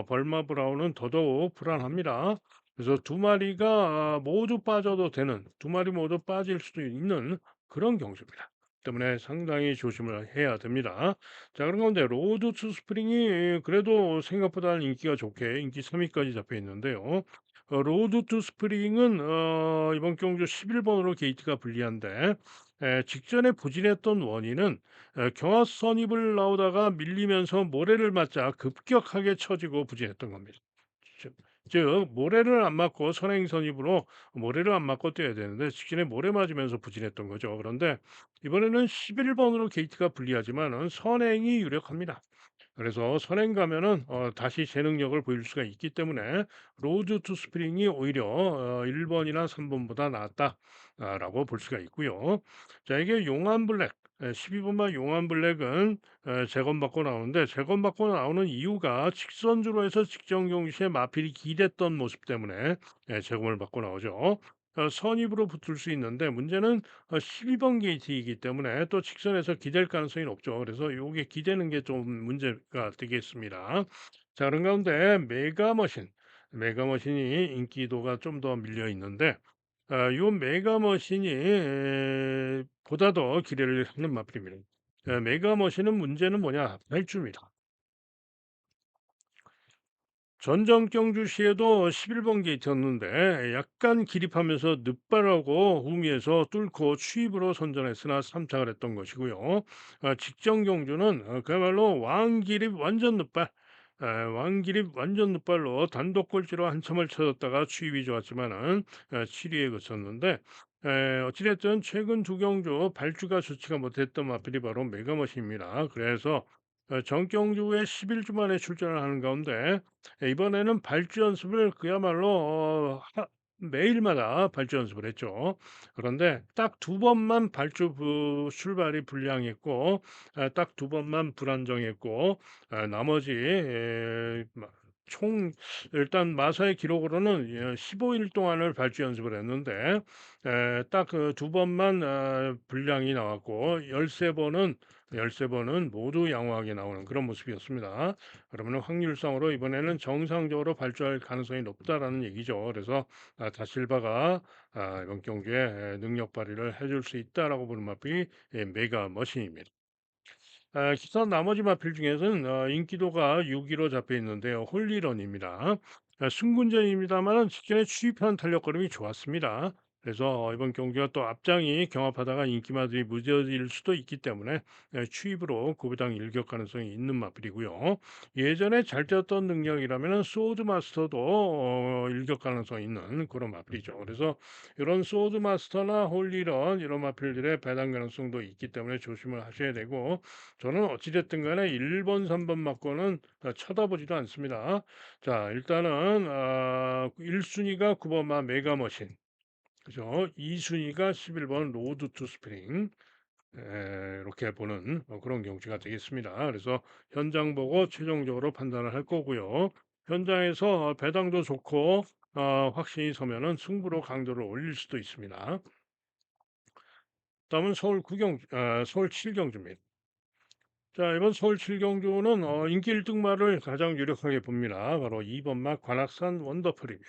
벌마 브라운은 더더욱 불안합니다. 그래서 두 마리가 모두 빠져도 되는 두 마리 모두 빠질 수도 있는 그런 경주입니다. 때문에 상당히 조심을 해야 됩니다. 자, 그런 가운데 로드 투 스프링이 그래도 생각보다는 인기가 좋게 인기 3위까지 잡혀 있는데요. 로드 투 스프링은 이번 경주 11번으로 게이트가 불리한데 직전에 부진했던 원인은 경화 선입을 나오다가 밀리면서 모래를 맞자 급격하게 처지고 부진했던 겁니다. 즉 모래를 안 맞고 선행 선입으로 모래를 안 맞고 뛰어야 되는데 직진에 모래 맞으면서 부진했던 거죠. 그런데 이번에는 11번으로 게이트가 불리하지만은 선행이 유력합니다. 그래서 선행 가면은 다시 제 능력을 보일 수가 있기 때문에 로드 투 스프링이 오히려 1번이나 3번보다 낫다라고 볼 수가 있고요. 자, 이게 용암 블랙 12번만 용암 블랙은 재검받고 나오는데 재검받고 나오는 이유가 직선주로 해서 직전 경시에 마필이 기댔던 모습 때문에 재검을 받고 나오죠. 선입으로 붙을 수 있는데 문제는 12번 게이트이기 때문에 또 직선에서 기댈 가능성이 높죠. 그래서 요게 기대는 게 좀 문제가 되겠습니다. 자, 그런 가운데 메가머신이 인기도가 좀 더 밀려 있는데 요 메가머신이 보다 더 기대를 하는 마필입니다. 메가머신은 문제는 뭐냐? 발주입니다. 전정 경주 시에도 11번 게이트였는데 약간 기립하면서 늑발하고 후미에서 뚫고 추입으로 선전했으나 참착을 했던 것이고요. 직전 경주는 그야말로 왕기립 완전 늑발, 왕기립 완전 늑발로 단독 꼴찌로 한참을 쳐졌다가 추입이 좋았지만은 7위에 그쳤는데 어찌됐든 최근 두 경주 발주가 좋지가 못했던 마필이 바로 메가머신입니다. 그래서 전경주에 11주 만에 출전을 하는 가운데 이번에는 발주 연습을 그야말로 매일마다 발주 연습을 했죠. 그런데 딱 두 번만 발주 출발이 불량했고 딱 두 번만 불안정했고 나머지 총 일단 마사의 기록으로는 15일 동안을 발주 연습을 했는데 딱 그 두 번만 불량이 나왔고 13번은 모두 양호하게 나오는 그런 모습이었습니다. 그러면 확률상으로 이번에는 정상적으로 발주할 가능성이 높다라는 얘기죠. 그래서 다실바가 이번 경기에 능력 발휘를 해줄 수 있다라고 보는 마필이 메가 머신입니다. 기사 나머지 마필 중에서는 인기도가 6위로 잡혀 있는데요. 홀리런입니다. 승군전입니다만 직전에 추입한 탄력거림이 좋았습니다. 그래서 이번 경기가 또 앞장이 경합하다가 인기마들이 무뎌질 수도 있기 때문에 추입으로 구배당 일격 가능성이 있는 마필이고요. 예전에 잘 뛰었던 능력이라면 소드 마스터도 일격 가능성이 있는 그런 마필이죠. 그래서 이런 소드 마스터나 홀리런 이런 마필들의 배당 가능성도 있기 때문에 조심을 하셔야 되고 저는 어찌 됐든 간에 1번 3번 맞고는 쳐다보지도 않습니다. 자 일단은 1 순위가 9번 메가머신 그죠. 2 순위가 11번 로드 투 스프링 이렇게 보는 그런 경우가 되겠습니다. 그래서 현장 보고 최종적으로 판단을 할 거고요. 현장에서 배당도 좋고 확신이 서면은 승부로 강도를 올릴 수도 있습니다. 다음은 서울 7경주입니다. 자, 이번 서울 칠경주는 인기 1등마를 가장 유력하게 봅니다. 바로 2번 막 관악산 원더풀입니다.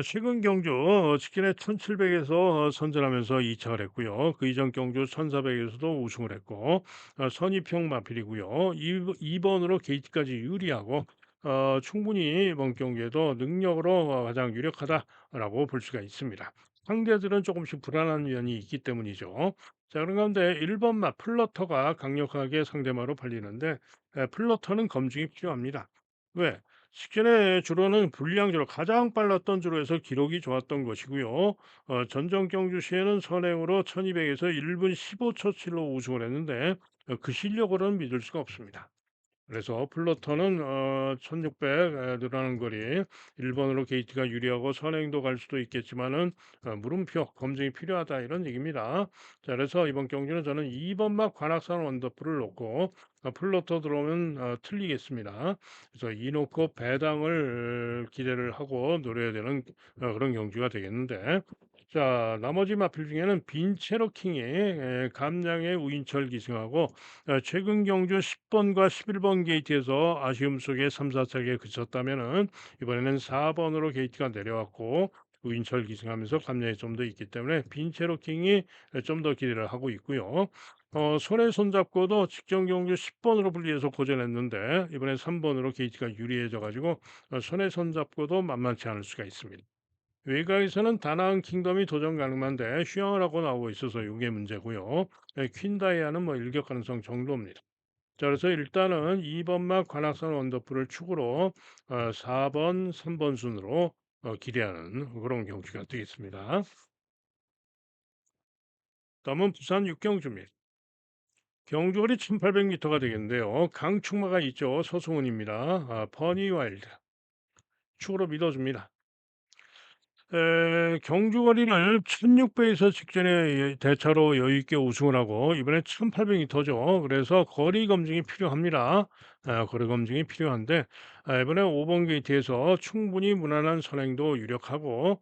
최근 경주 직진에 1700에서 선전하면서 2착을 했고요. 그 이전 경주 1400에서도 우승을 했고 선입형 마필이고요. 2번으로 게이트까지 유리하고 충분히 이번 경기에도 능력으로 가장 유력하다라고 볼 수가 있습니다. 상대들은 조금씩 불안한 면이 있기 때문이죠. 자, 그런 가운데 1번 마 플러터가 강력하게 상대마로 팔리는데 플러터는 검증이 필요합니다. 왜? 직전에 주로는 불량주로 가장 빨랐던 주로에서 기록이 좋았던 것이고요. 전정 경주 시에는 선행으로 1200에서 1분 15초 7로 우승을 했는데 그 실력으로는 믿을 수가 없습니다. 그래서 플로터는 1600 늘어나는 거리 1번으로 게이트가 유리하고 선행도 갈 수도 있겠지만은 물음표 검증이 필요하다 이런 얘기입니다. 자 그래서 이번 경기는 저는 2번 막 관악산 원더풀을 놓고 플로터 들어오면 틀리겠습니다. 그래서 이 놓고 배당을 기대를 하고 노려야 되는 그런 경주가 되겠는데 자 나머지 마필 중에는 빈 체로킹이 감량의 우인철 기승하고 최근 경주 10번과 11번 게이트에서 아쉬움 속에 3, 4차게 그쳤다면은 이번에는 4번으로 게이트가 내려왔고 우인철 기승하면서 감량이 좀 더 있기 때문에 빈 체로킹이 좀 더 기대를 하고 있고요. 손에 손잡고도 직전 경주 10번으로 분리해서 고전했는데 이번에 3번으로 게이트가 유리해져 가지고 손에 손잡고도 만만치 않을 수가 있습니다. 외곽에서는 다나안 킹덤이 도전 가능한데 휴양을 하고 나오고 있어서 이게 문제고요. 퀸다이아는 뭐 일격 가능성 정도입니다. 자, 그래서 일단은 2번 막 관악산 원더풀을 축으로 4번, 3번 순으로 기대하는 그런 경주가 되겠습니다. 다음은 부산 육경주입니다. 경주거리 1800m가 되겠는데요. 강축마가 있죠. 서승훈입니다. 버니 와일드 축으로 믿어줍니다. 경주거리를 1600에서 직전에 대차로 여유 있게 우승을 하고 이번에 1800m죠. 그래서 거리 검증이 필요합니다. 거리 검증이 필요한데 이번에 5번 게이트에서 충분히 무난한 선행도 유력하고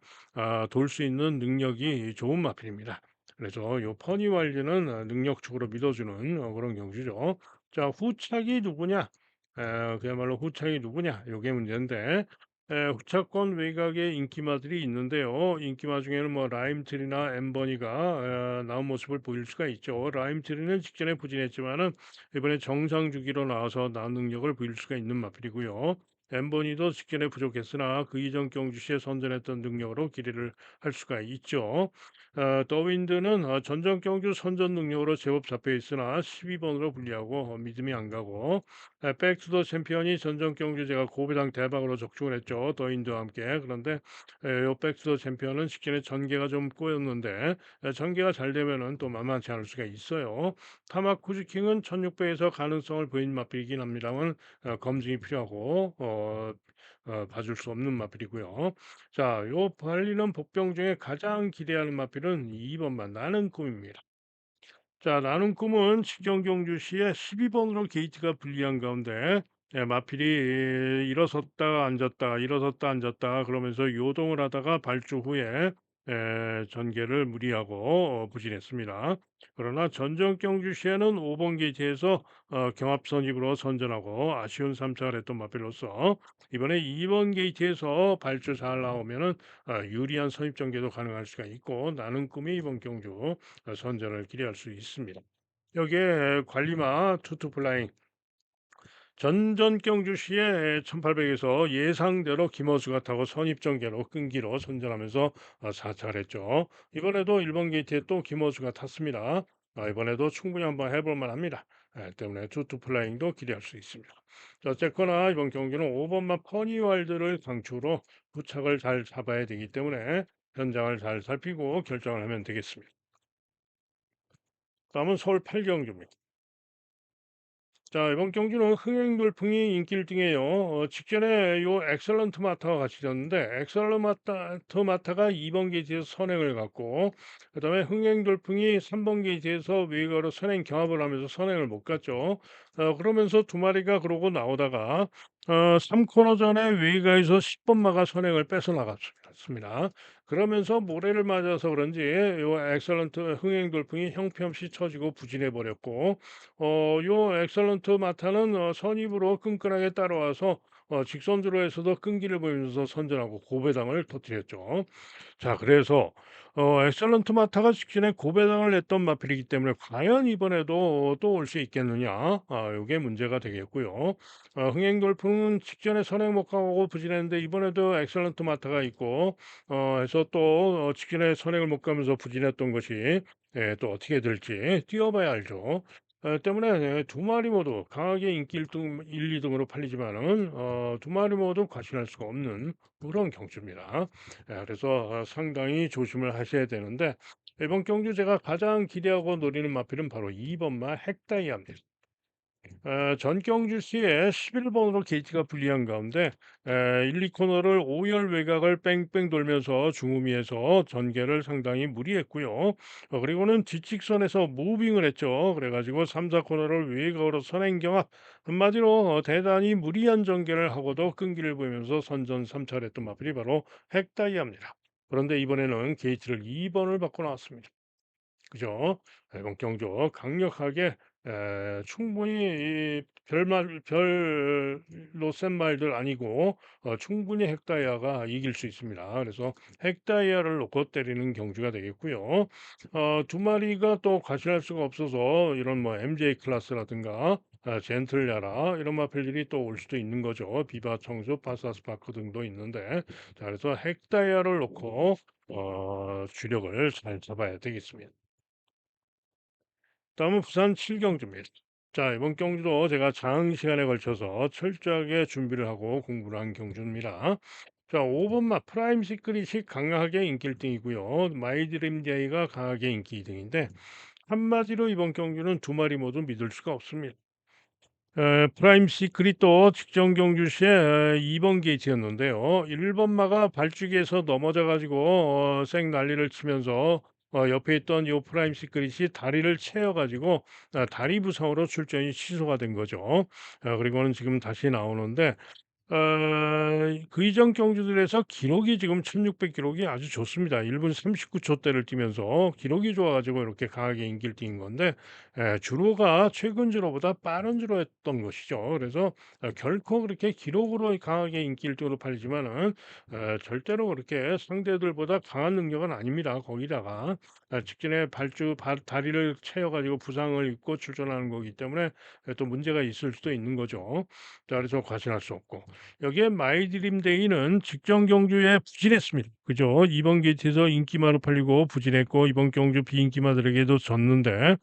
돌 수 있는 능력이 좋은 마필입니다. 그래서 요 퍼니 와일드는 능력적으로 믿어주는 그런 경주죠. 자, 후착이 누구냐? 그야말로 후착이 누구냐? 요게 문제인데 후차권 외곽에 인기마들이 있는데요. 인기마 중에는 뭐 라임트리나 엠버니가 나온 모습을 보일 수가 있죠. 라임트리는 직전에 부진했지만은 이번에 정상 주기로 나와서 나온 능력을 보일 수가 있는 마필이고요. 엠버니도 직전에 부족했으나 그 이전 경주시에 선전했던 능력으로 기대를 할 수가 있죠. 더윈드는 전전 경주 선전 능력으로 제법 잡혀 있으나 12번으로 불리하고 믿음이 안 가고 백투더 챔피언이 전전 경주제가 고배당 대박으로 적중을 했죠. 더인드와 함께. 그런데 요 백투더 챔피언은 직전에 전개가 좀 꼬였는데 전개가 잘 되면은 또 만만치 않을 수가 있어요. 타마쿠즈킹은 1600에서 가능성을 보인 마필이긴 합니다만 검증이 필요하고 봐줄 수 없는 마필이고요. 자, 요 발리는 복병 중에 가장 기대하는 마필은 2번만 나는 꿈입니다. 자, 나는 꿈은 직전 경주시에 12번으로 게이트가 불리한 가운데 마필이 일어섰다가 앉았다, 일어섰다 앉았다 그러면서 요동을 하다가 발주 후에 전개를 무리하고 부진했습니다. 그러나 전정경주 시에는 5번 게이트에서 경합 선입으로 선전하고 아쉬운 3차를 했던 마필로서 이번에 2번 게이트에서 발주 잘 나오면은 유리한 선입 전개도 가능할 수가 있고 나는 꿈이 이번 경주 선전을 기대할 수 있습니다. 여기에 관리마 투투플라잉 전전경주시에 1800에서 예상대로 김어수가 타고 선입전개로 끈기로 선전하면서 4차를 했죠. 이번에도 1번 게이트에 또 김어수가 탔습니다. 이번에도 충분히 한번 해볼 만합니다. 때문에 투투 플라잉도 기대할 수 있습니다. 자, 어쨌거나 이번 경기는 5번마 퍼니월드를 강추로 부착을 잘 잡아야 되기 때문에 현장을 잘 살피고 결정을 하면 되겠습니다. 다음은 서울 8경주입니다. 자, 이번 경주는 흥행 돌풍이 인기 1등이에요. 직전에 요 엑셀런트 마타가 같이 졌는데 엑셀런트 마타가 2번 게이트에서 선행을 갔고 그다음에 흥행 돌풍이 3번 게이트에서 외곽으로 선행 경합을 하면서 선행을 못 갔죠. 그러면서 두 마리가 그러고 나오다가 3코너 전에 외곽에서 10번마가 선행을 뺏어 나갔습니다. 그러면서 모래를 맞아서 그런지 요 엑셀런트 흥행 돌풍이 형편없이 처지고 부진해 버렸고 요 엑셀런트 마타는 선입으로 끈끈하게 따라와서 직선주로에서도 끈기를 보이면서 선전하고 고배당을 터뜨렸죠. 자, 그래서 엑셀런트 마타가 직전에 고배당을 냈던 마필이기 때문에 과연 이번에도 또 올 수 있겠느냐? 요게 문제가 되겠고요. 흥행 돌풍은 직전에 선행 못 가고 부진했는데 이번에도 엑셀런트 마타가 있고 해서 또 직전에 선행을 못 가면서 부진했던 것이 또 어떻게 될지 뛰어봐야 알죠. 때문에 두 마리 모두 강하게 인기 1등, 1, 2등으로 팔리지만은 두 마리 모두 과신할 수가 없는 그런 경주입니다. 그래서 상당히 조심을 하셔야 되는데 이번 경주 제가 가장 기대하고 노리는 마필은 바로 2번마 핵다이아입니다. 전경주 시에 11번으로 게이트가 불리한 가운데 1, 2코너를 5열 외곽을 뺑뺑 돌면서 중후미에서 전개를 상당히 무리했고요. 그리고는 뒤직선에서 무빙을 했죠. 그래가지고 3, 4코너를 외곽으로 선행경합 한마디로 대단히 무리한 전개를 하고도 끈기를 보이면서 선전 3차를 했던 마필이 바로 핵다이아입니다. 그런데 이번에는 게이트를 2번을 바꿔 나왔습니다. 그죠? 이번 경주 강력하게 충분히 이 별로 센 말들 아니고 충분히 핵다이아가 이길 수 있습니다. 그래서 핵다이아를 놓고 때리는 경주가 되겠고요. 두 마리가 또 과신할 수가 없어서 이런 뭐 MJ 클래스라든가 젠틀야라 이런 마필들이 또 올 수도 있는 거죠. 비바 청수, 파사스파크 등도 있는데 자, 그래서 핵다이아를 놓고 주력을 잘 잡아야 되겠습니다. 다음은 부산 칠경주입니다. 자, 이번 경주도 제가 장시간에 걸쳐서 철저하게 준비를 하고 공부를 한 경주입니다. 자, 5번마 프라임 시크릿이 강하게 인기 1등이고요. 마이드림 데이가 강하게 인기 2등인데 한마디로 이번 경주는 두 마리 모두 믿을 수가 없습니다. 프라임 시크릿도 직전 경주 시에 2번 게이트였는데요. 1번마가 발주기에서 넘어져 가지고 쌩 난리를 치면서 옆에 있던 요 프라임 시크릿이 다리를 채여 가지고 다리 부상으로 출전이 취소가 된 거죠. 그리고는 지금 다시 나오는데 그 이전 경주들에서 기록이 지금 1600 기록이 아주 좋습니다. 1분 39초대를 뛰면서 기록이 좋아 가지고 이렇게 강하게 인기를 띈 건데 주로가 최근 주로보다 빠른 주로였던 것이죠. 그래서 결코 그렇게 기록으로 강하게 인기 1등으로 팔리지만은 절대로 그렇게 상대들보다 강한 능력은 아닙니다. 거기다가 직전에 발주 다리를 채여 가지고 부상을 입고 출전하는 거기 때문에 또 문제가 있을 수도 있는 거죠. 자, 그래서 과신할 수 없고 여기에 마이드림 데이는 직전 경주에 부진했습니다. 그죠? 이번 게이트에서 인기마로 팔리고 부진했고 이번 경주 비인기마들에게도 졌는데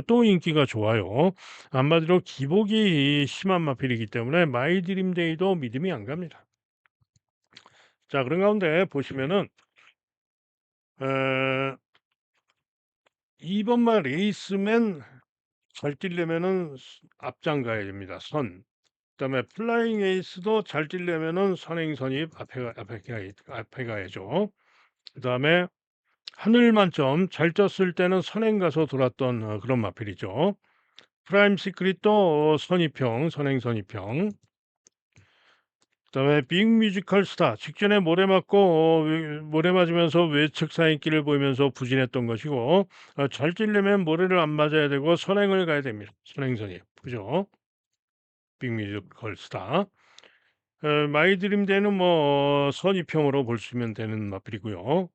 또 인기가 좋아요. 한마디로 기복이 심한 마필이기 때문에 마이드림 데이도 믿음이 안 갑니다. 자, 그런 가운데 보시면은 에, 2번마 레이스맨 잘 뛰려면은 앞장 가야 됩니다. 선. 그다음에 플라잉 에이스도 잘 뛰려면은 선행 선입 앞에 가야죠. 그다음에 하늘 만점 잘 떴을 때는 선행 가서 돌았던 그런 마필이죠. 프라임 시크릿도 선입형, 선행 선입형. 그다음에 빅 뮤지컬 스타 직전에 모래 맞고 모래 맞으면서 외측 사인기를 보이면서 부진했던 것이고 잘 뛰려면 모래를 안 맞아야 되고 선행을 가야 됩니다. 선행선이. 그죠? 빅 뮤지컬 스타. 마이 드림 대는 뭐 선입형으로 볼 수 있면 되는 마필이고요.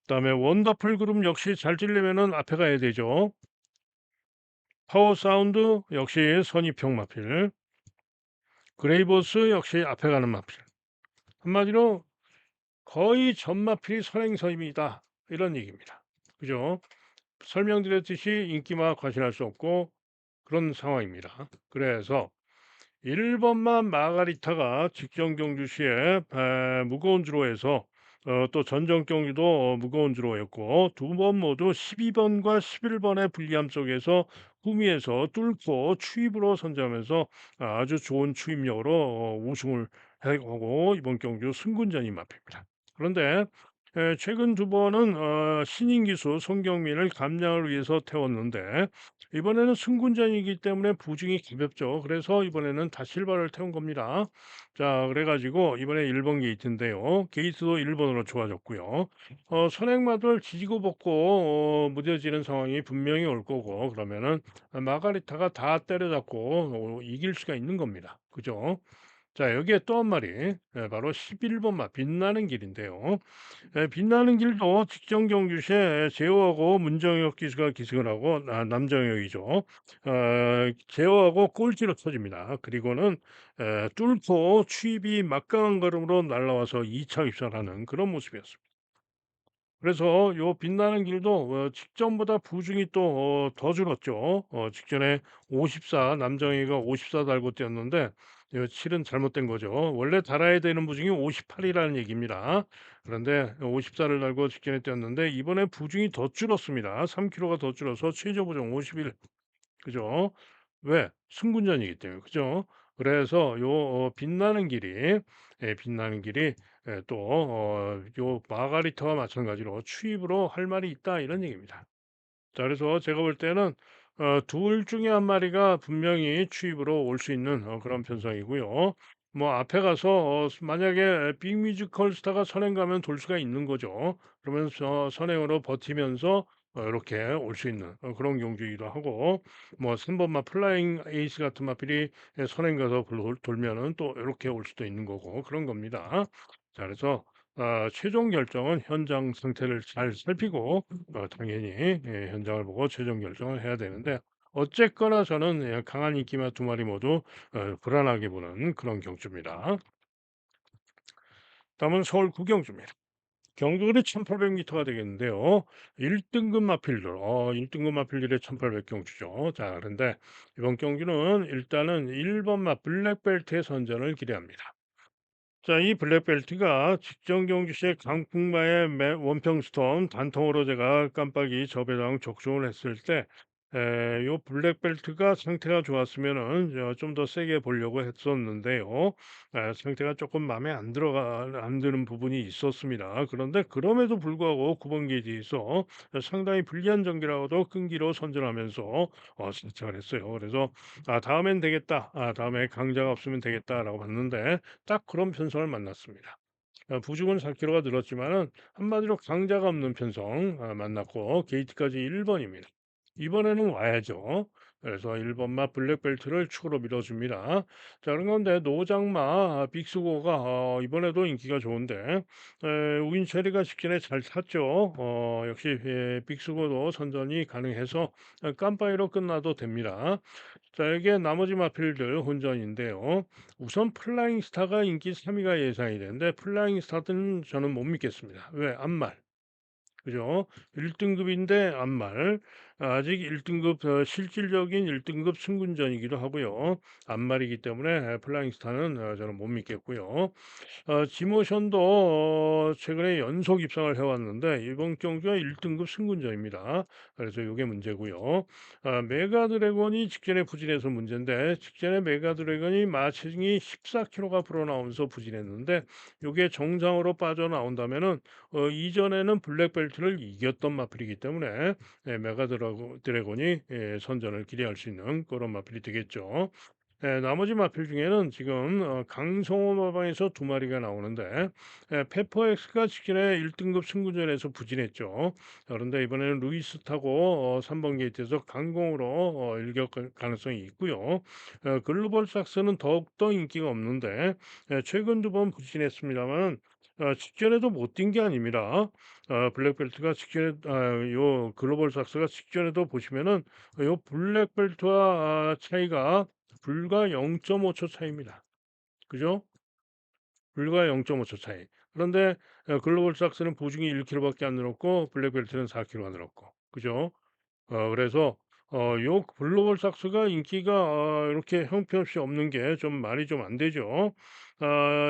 그다음에 원더풀 그룹 역시 잘 뛰려면은 앞에 가야 되죠. 파워 사운드 역시 선입형 마필. 그레이보스 역시 앞에 가는 마필. 한마디로 거의 전 마필이 선행선임이다. 이런 얘기입니다. 그죠? 설명드렸듯이 인기만 과신할 수 없고 그런 상황입니다. 그래서 1번만 마가리타가 직전 경주 시에 무거운 주로에서 또 전정 경주도 무거운 주로였고 두 번 모두 12번과 11번의 불리함 속에서 후미에서 뚫고 추입으로 선점하면서 아주 좋은 추입력으로 우승을 하고 이번 경주 승군전이 앞입니다. 그런데 최근 두 번은 신인 기수 송경민을 감량을 위해서 태웠는데 이번에는 승군전이기 때문에 부중이 가볍죠. 그래서 이번에는 다 실바를 태운 겁니다. 자, 그래가지고 이번에 1번 게이트인데요. 게이트도 1번으로 좋아졌고요. 선행마들 지지고 볶고 무뎌지는 상황이 분명히 올 거고 그러면은 마가리타가 다 때려잡고 이길 수가 있는 겁니다. 그죠? 자, 여기에 또 한 마리 바로 11번 마 빛나는 길인데요. 빛나는 길도 직전 경주시에 제호하고 문정혁 기수가 기승을 하고 남정혁이죠. 제호하고 꼴찌로 터집니다. 그리고는 뚫고 추입이 막강한 걸음으로 날아와서 2차 입선하는 그런 모습이었습니다. 그래서 요 빛나는 길도 직전보다 부중이 또 더 줄었죠. 직전에 54 남정희가 54 달고 뛰었는데 요 실은 잘못된 거죠. 원래 달아야 되는 부중이 58이라는 얘기입니다. 그런데 54를 달고 직전에 뛰었는데 이번에 부중이 더 줄었습니다. 3kg가 더 줄어서 최저 부중 51. 그죠? 왜? 승군전이기 때문에. 그죠? 그래서 요 빛나는 길이 빛나는 길이 또 요 마가리타와 마찬가지로 추입으로 할 말이 있다 이런 얘기입니다. 자, 그래서 제가 볼 때는 둘 중에 한 마리가 분명히 추입으로 올 수 있는 그런 편성이고요. 뭐 앞에 가서 만약에 빅 뮤지컬 스타가 선행 가면 돌 수가 있는 거죠. 그러면서 선행으로 버티면서 이렇게 올 수 있는 그런 경주이기도 하고 뭐 3번마 플라잉 에이스 같은 마필이 선행 가서 돌면은 또 이렇게 올 수도 있는 거고 그런 겁니다. 자, 그래서 최종 결정은 현장 상태를 잘 살피고 당연히 현장을 보고 최종 결정을 해야 되는데 어쨌거나 저는 강한 인기마 두 마리 모두 불안하게 보는 그런 경주입니다. 다음은 서울 구경주입니다. 경주거리 1800m가 되겠는데요. 1등급 마필들, 1등급 마필들의 1800 경주죠. 자, 그런데 이번 경주는 일단은 1번 마 블랙벨트의 선전을 기대합니다. 자, 이 블랙벨트가 직전 경주시에 강풍마의 원평스톤 단통으로 제가 깜빡이 저배당 적중을 했을 때, 요 블랙벨트가 상태가 좋았으면은 좀 더 세게 보려고 했었는데요. 상태가 조금 마음에 안 드는 부분이 있었습니다. 그런데 그럼에도 불구하고 9번 게이지에서 상당히 불리한 전기라고도 끈기로 선전하면서 선착을 했어요. 그래서 다음엔 되겠다. 다음에 강자가 없으면 되겠다라고 봤는데 딱 그런 편성을 만났습니다. 부중은 4kg가 늘었지만은 한마디로 강자가 없는 편성 만났고 게이트까지 1번입니다. 이번에는 와야죠. 그래서 1번마 블랙벨트를 축으로 밀어줍니다. 자, 그런 건데 노장마 빅스고가 이번에도 인기가 좋은데 우인체리가 직전에 잘 탔죠. 역시 빅스고도 선전이 가능해서 깜빠이로 끝나도 됩니다. 자, 이게 나머지 마필들 혼전인데요. 우선 플라잉 스타가 인기 3위가 예상이 되는데 플라잉 스타는 저는 못 믿겠습니다. 왜? 안말. 그죠? 1등급인데 안말. 아직 1등급 실질적인 1등급 승군전이기도 하고요. 안말이기 때문에 플라잉 스타는 저는 못 믿겠고요. 지모션도 최근에 연속 입상을 해왔는데 이번 경기가 1등급 승군전입니다. 그래서 이게 문제고요. 메가 드래곤이 직전에 부진해서 문제인데 직전에 메가 드래곤이 마체중이 14kg가 불어나오면서 부진했는데 이게 정상으로 빠져나온다면은 이전에는 블랙벨트를 이겼던 마필이기 때문에 메가 드래곤이 선전을 기대할 수 있는 그런 마필이 되겠죠. 나머지 마필 중에는 지금 강성호 마방에서 두 마리가 나오는데 페퍼엑스가 직전에 1 등급 승부전에서 부진했죠. 그런데 이번에는 루이스 타고 3번 게이트에서 강공으로 일격 가능성이 있고요. 글로벌 삭스는 더욱더 인기가 없는데 최근 두 번 부진했습니다만 직전에도 못 뛴 게 아닙니다. 블랙벨트가 직전에 요 글로벌 삭스가 직전에도 보시면은 요 블랙벨트와 차이가 불과 0.5초 차이입니다. 그죠? 불과 0.5초 차이. 그런데 글로벌 삭스는 보증이 1 킬로밖에 안 늘었고 블랙벨트는 4 킬로가 늘었고. 그죠? 그래서 요 글로벌 삭스가 인기가 이렇게 형편없이 없는 게 좀 말이 좀 안 되죠.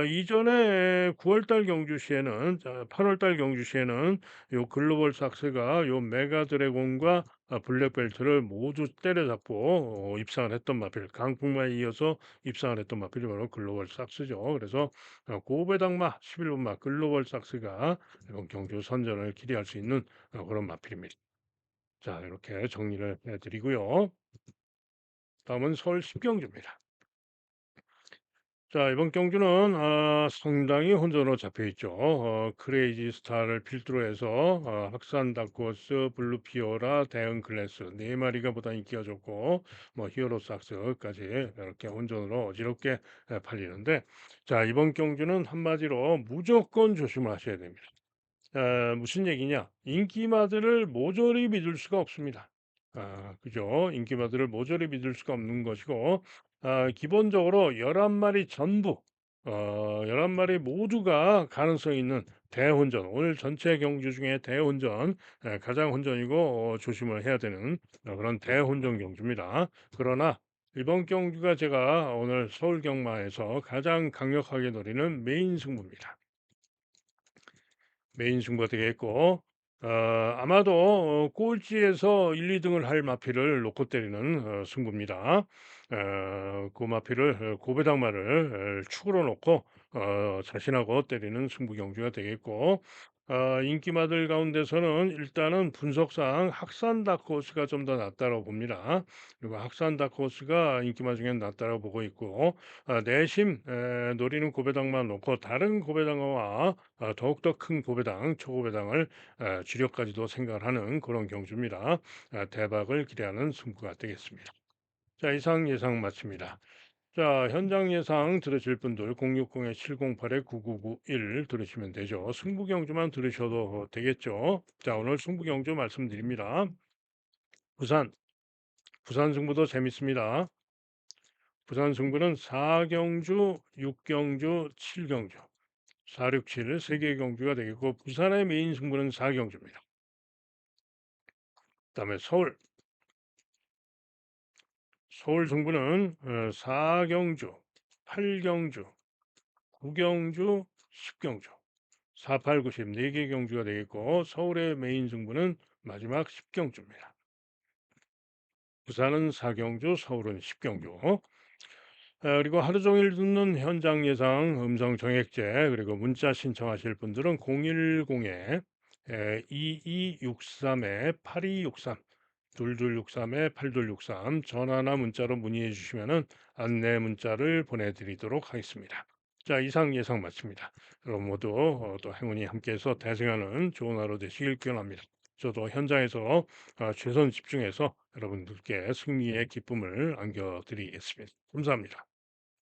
이전에 9월 달 경주시에는 8월 달 경주시에는 요 글로벌 삭스가 요 메가 드래곤과 블랙벨트를 모두 때려잡고 입상을 했던 마필, 강풍마에 이어서 입상을 했던 마필이 바로 글로벌 삭스죠. 그래서 고배당마 11 번마 글로벌 삭스가 이번 경주 선전을 기대할 수 있는 그런 마필입니다. 자, 이렇게 정리를 해 드리고요. 다음은 서울 십경주입니다. 자, 이번 경주는 상당히 혼선으로 잡혀 있죠. 크레이지 스타를 필두로 해서 학산 다크호스, 블루 피오라, 대응 클래스 네 마리가 보다 인기가 좋고 뭐 히어로 삭스까지 이렇게 혼전으로 어지럽게 팔리는데, 자, 이번 경주는 한마디로 무조건 조심을 하셔야 됩니다. 무슨 얘기냐? 인기마들을 모조리 믿을 수가 없습니다. 그죠? 인기마들을 모조리 믿을 수가 없는 것이고, 기본적으로 11마리 전부, 11마리 모두가 가능성 있는 대혼전, 오늘 전체 경주 중에 대혼전, 가장 혼전이고 조심을 해야 되는 그런 대혼전 경주입니다. 그러나 이번 경주가 제가 오늘 서울 경마에서 가장 강력하게 노리는 메인 승부입니다. 메인 승부가 되겠고, 아마도 꼴찌에서 1-2 등을 할 마필을 놓고 때리는 승부입니다. 그 마필을 고배당마를 축으로 놓고 자신하고 때리는 승부 경주가 되겠고, 인기마들 가운데서는 일단은 분석상 학산 다크호스가 좀 더 낫다고 봅니다. 그리고 학산 다크호스가 인기마 중엔 낫다고 보고 있고, 내심 노리는 고배당만 놓고 다른 고배당어와 더욱더 큰 고배당, 초고배당을 주력까지도 생각을 하는 그런 경주입니다. 대박을 기대하는 승부가 되겠습니다. 자, 이상 예상 마칩니다. 자, 현장 예상 들으실 분들 060-708-9991 들으시면 되죠. 승부 경주만 들으셔도 되겠죠. 자, 오늘 승부 경주 말씀드립니다. 부산, 부산 승부도 재밌습니다. 부산 승부는 4경주, 6경주, 7경주, 4, 6, 7 3개 경주가 되겠고, 부산의 메인 승부는 4경주입니다. 그다음에 서울, 서울 승부는 4경주, 8경주, 9경주, 10경주, 4, 8, 9, 10 4개 경주가 되겠고, 서울의 메인 승부는 마지막 10경주입니다. 부산은 4경주, 서울은 10경주. 그리고 하루 종일 듣는 현장 예상 음성 정액제 그리고 문자 신청하실 분들은 010에 2263에 8263 2263에 8263 전화나 문자로 문의해 주시면은 안내 문자를 보내드리도록 하겠습니다. 자, 이상 예상 마칩니다. 여러분 모두 또 행운이 함께해서 대승하는 좋은 하루 되시길 기원합니다. 저도 현장에서 최선 집중해서 여러분들께 승리의 기쁨을 안겨드리겠습니다. 감사합니다.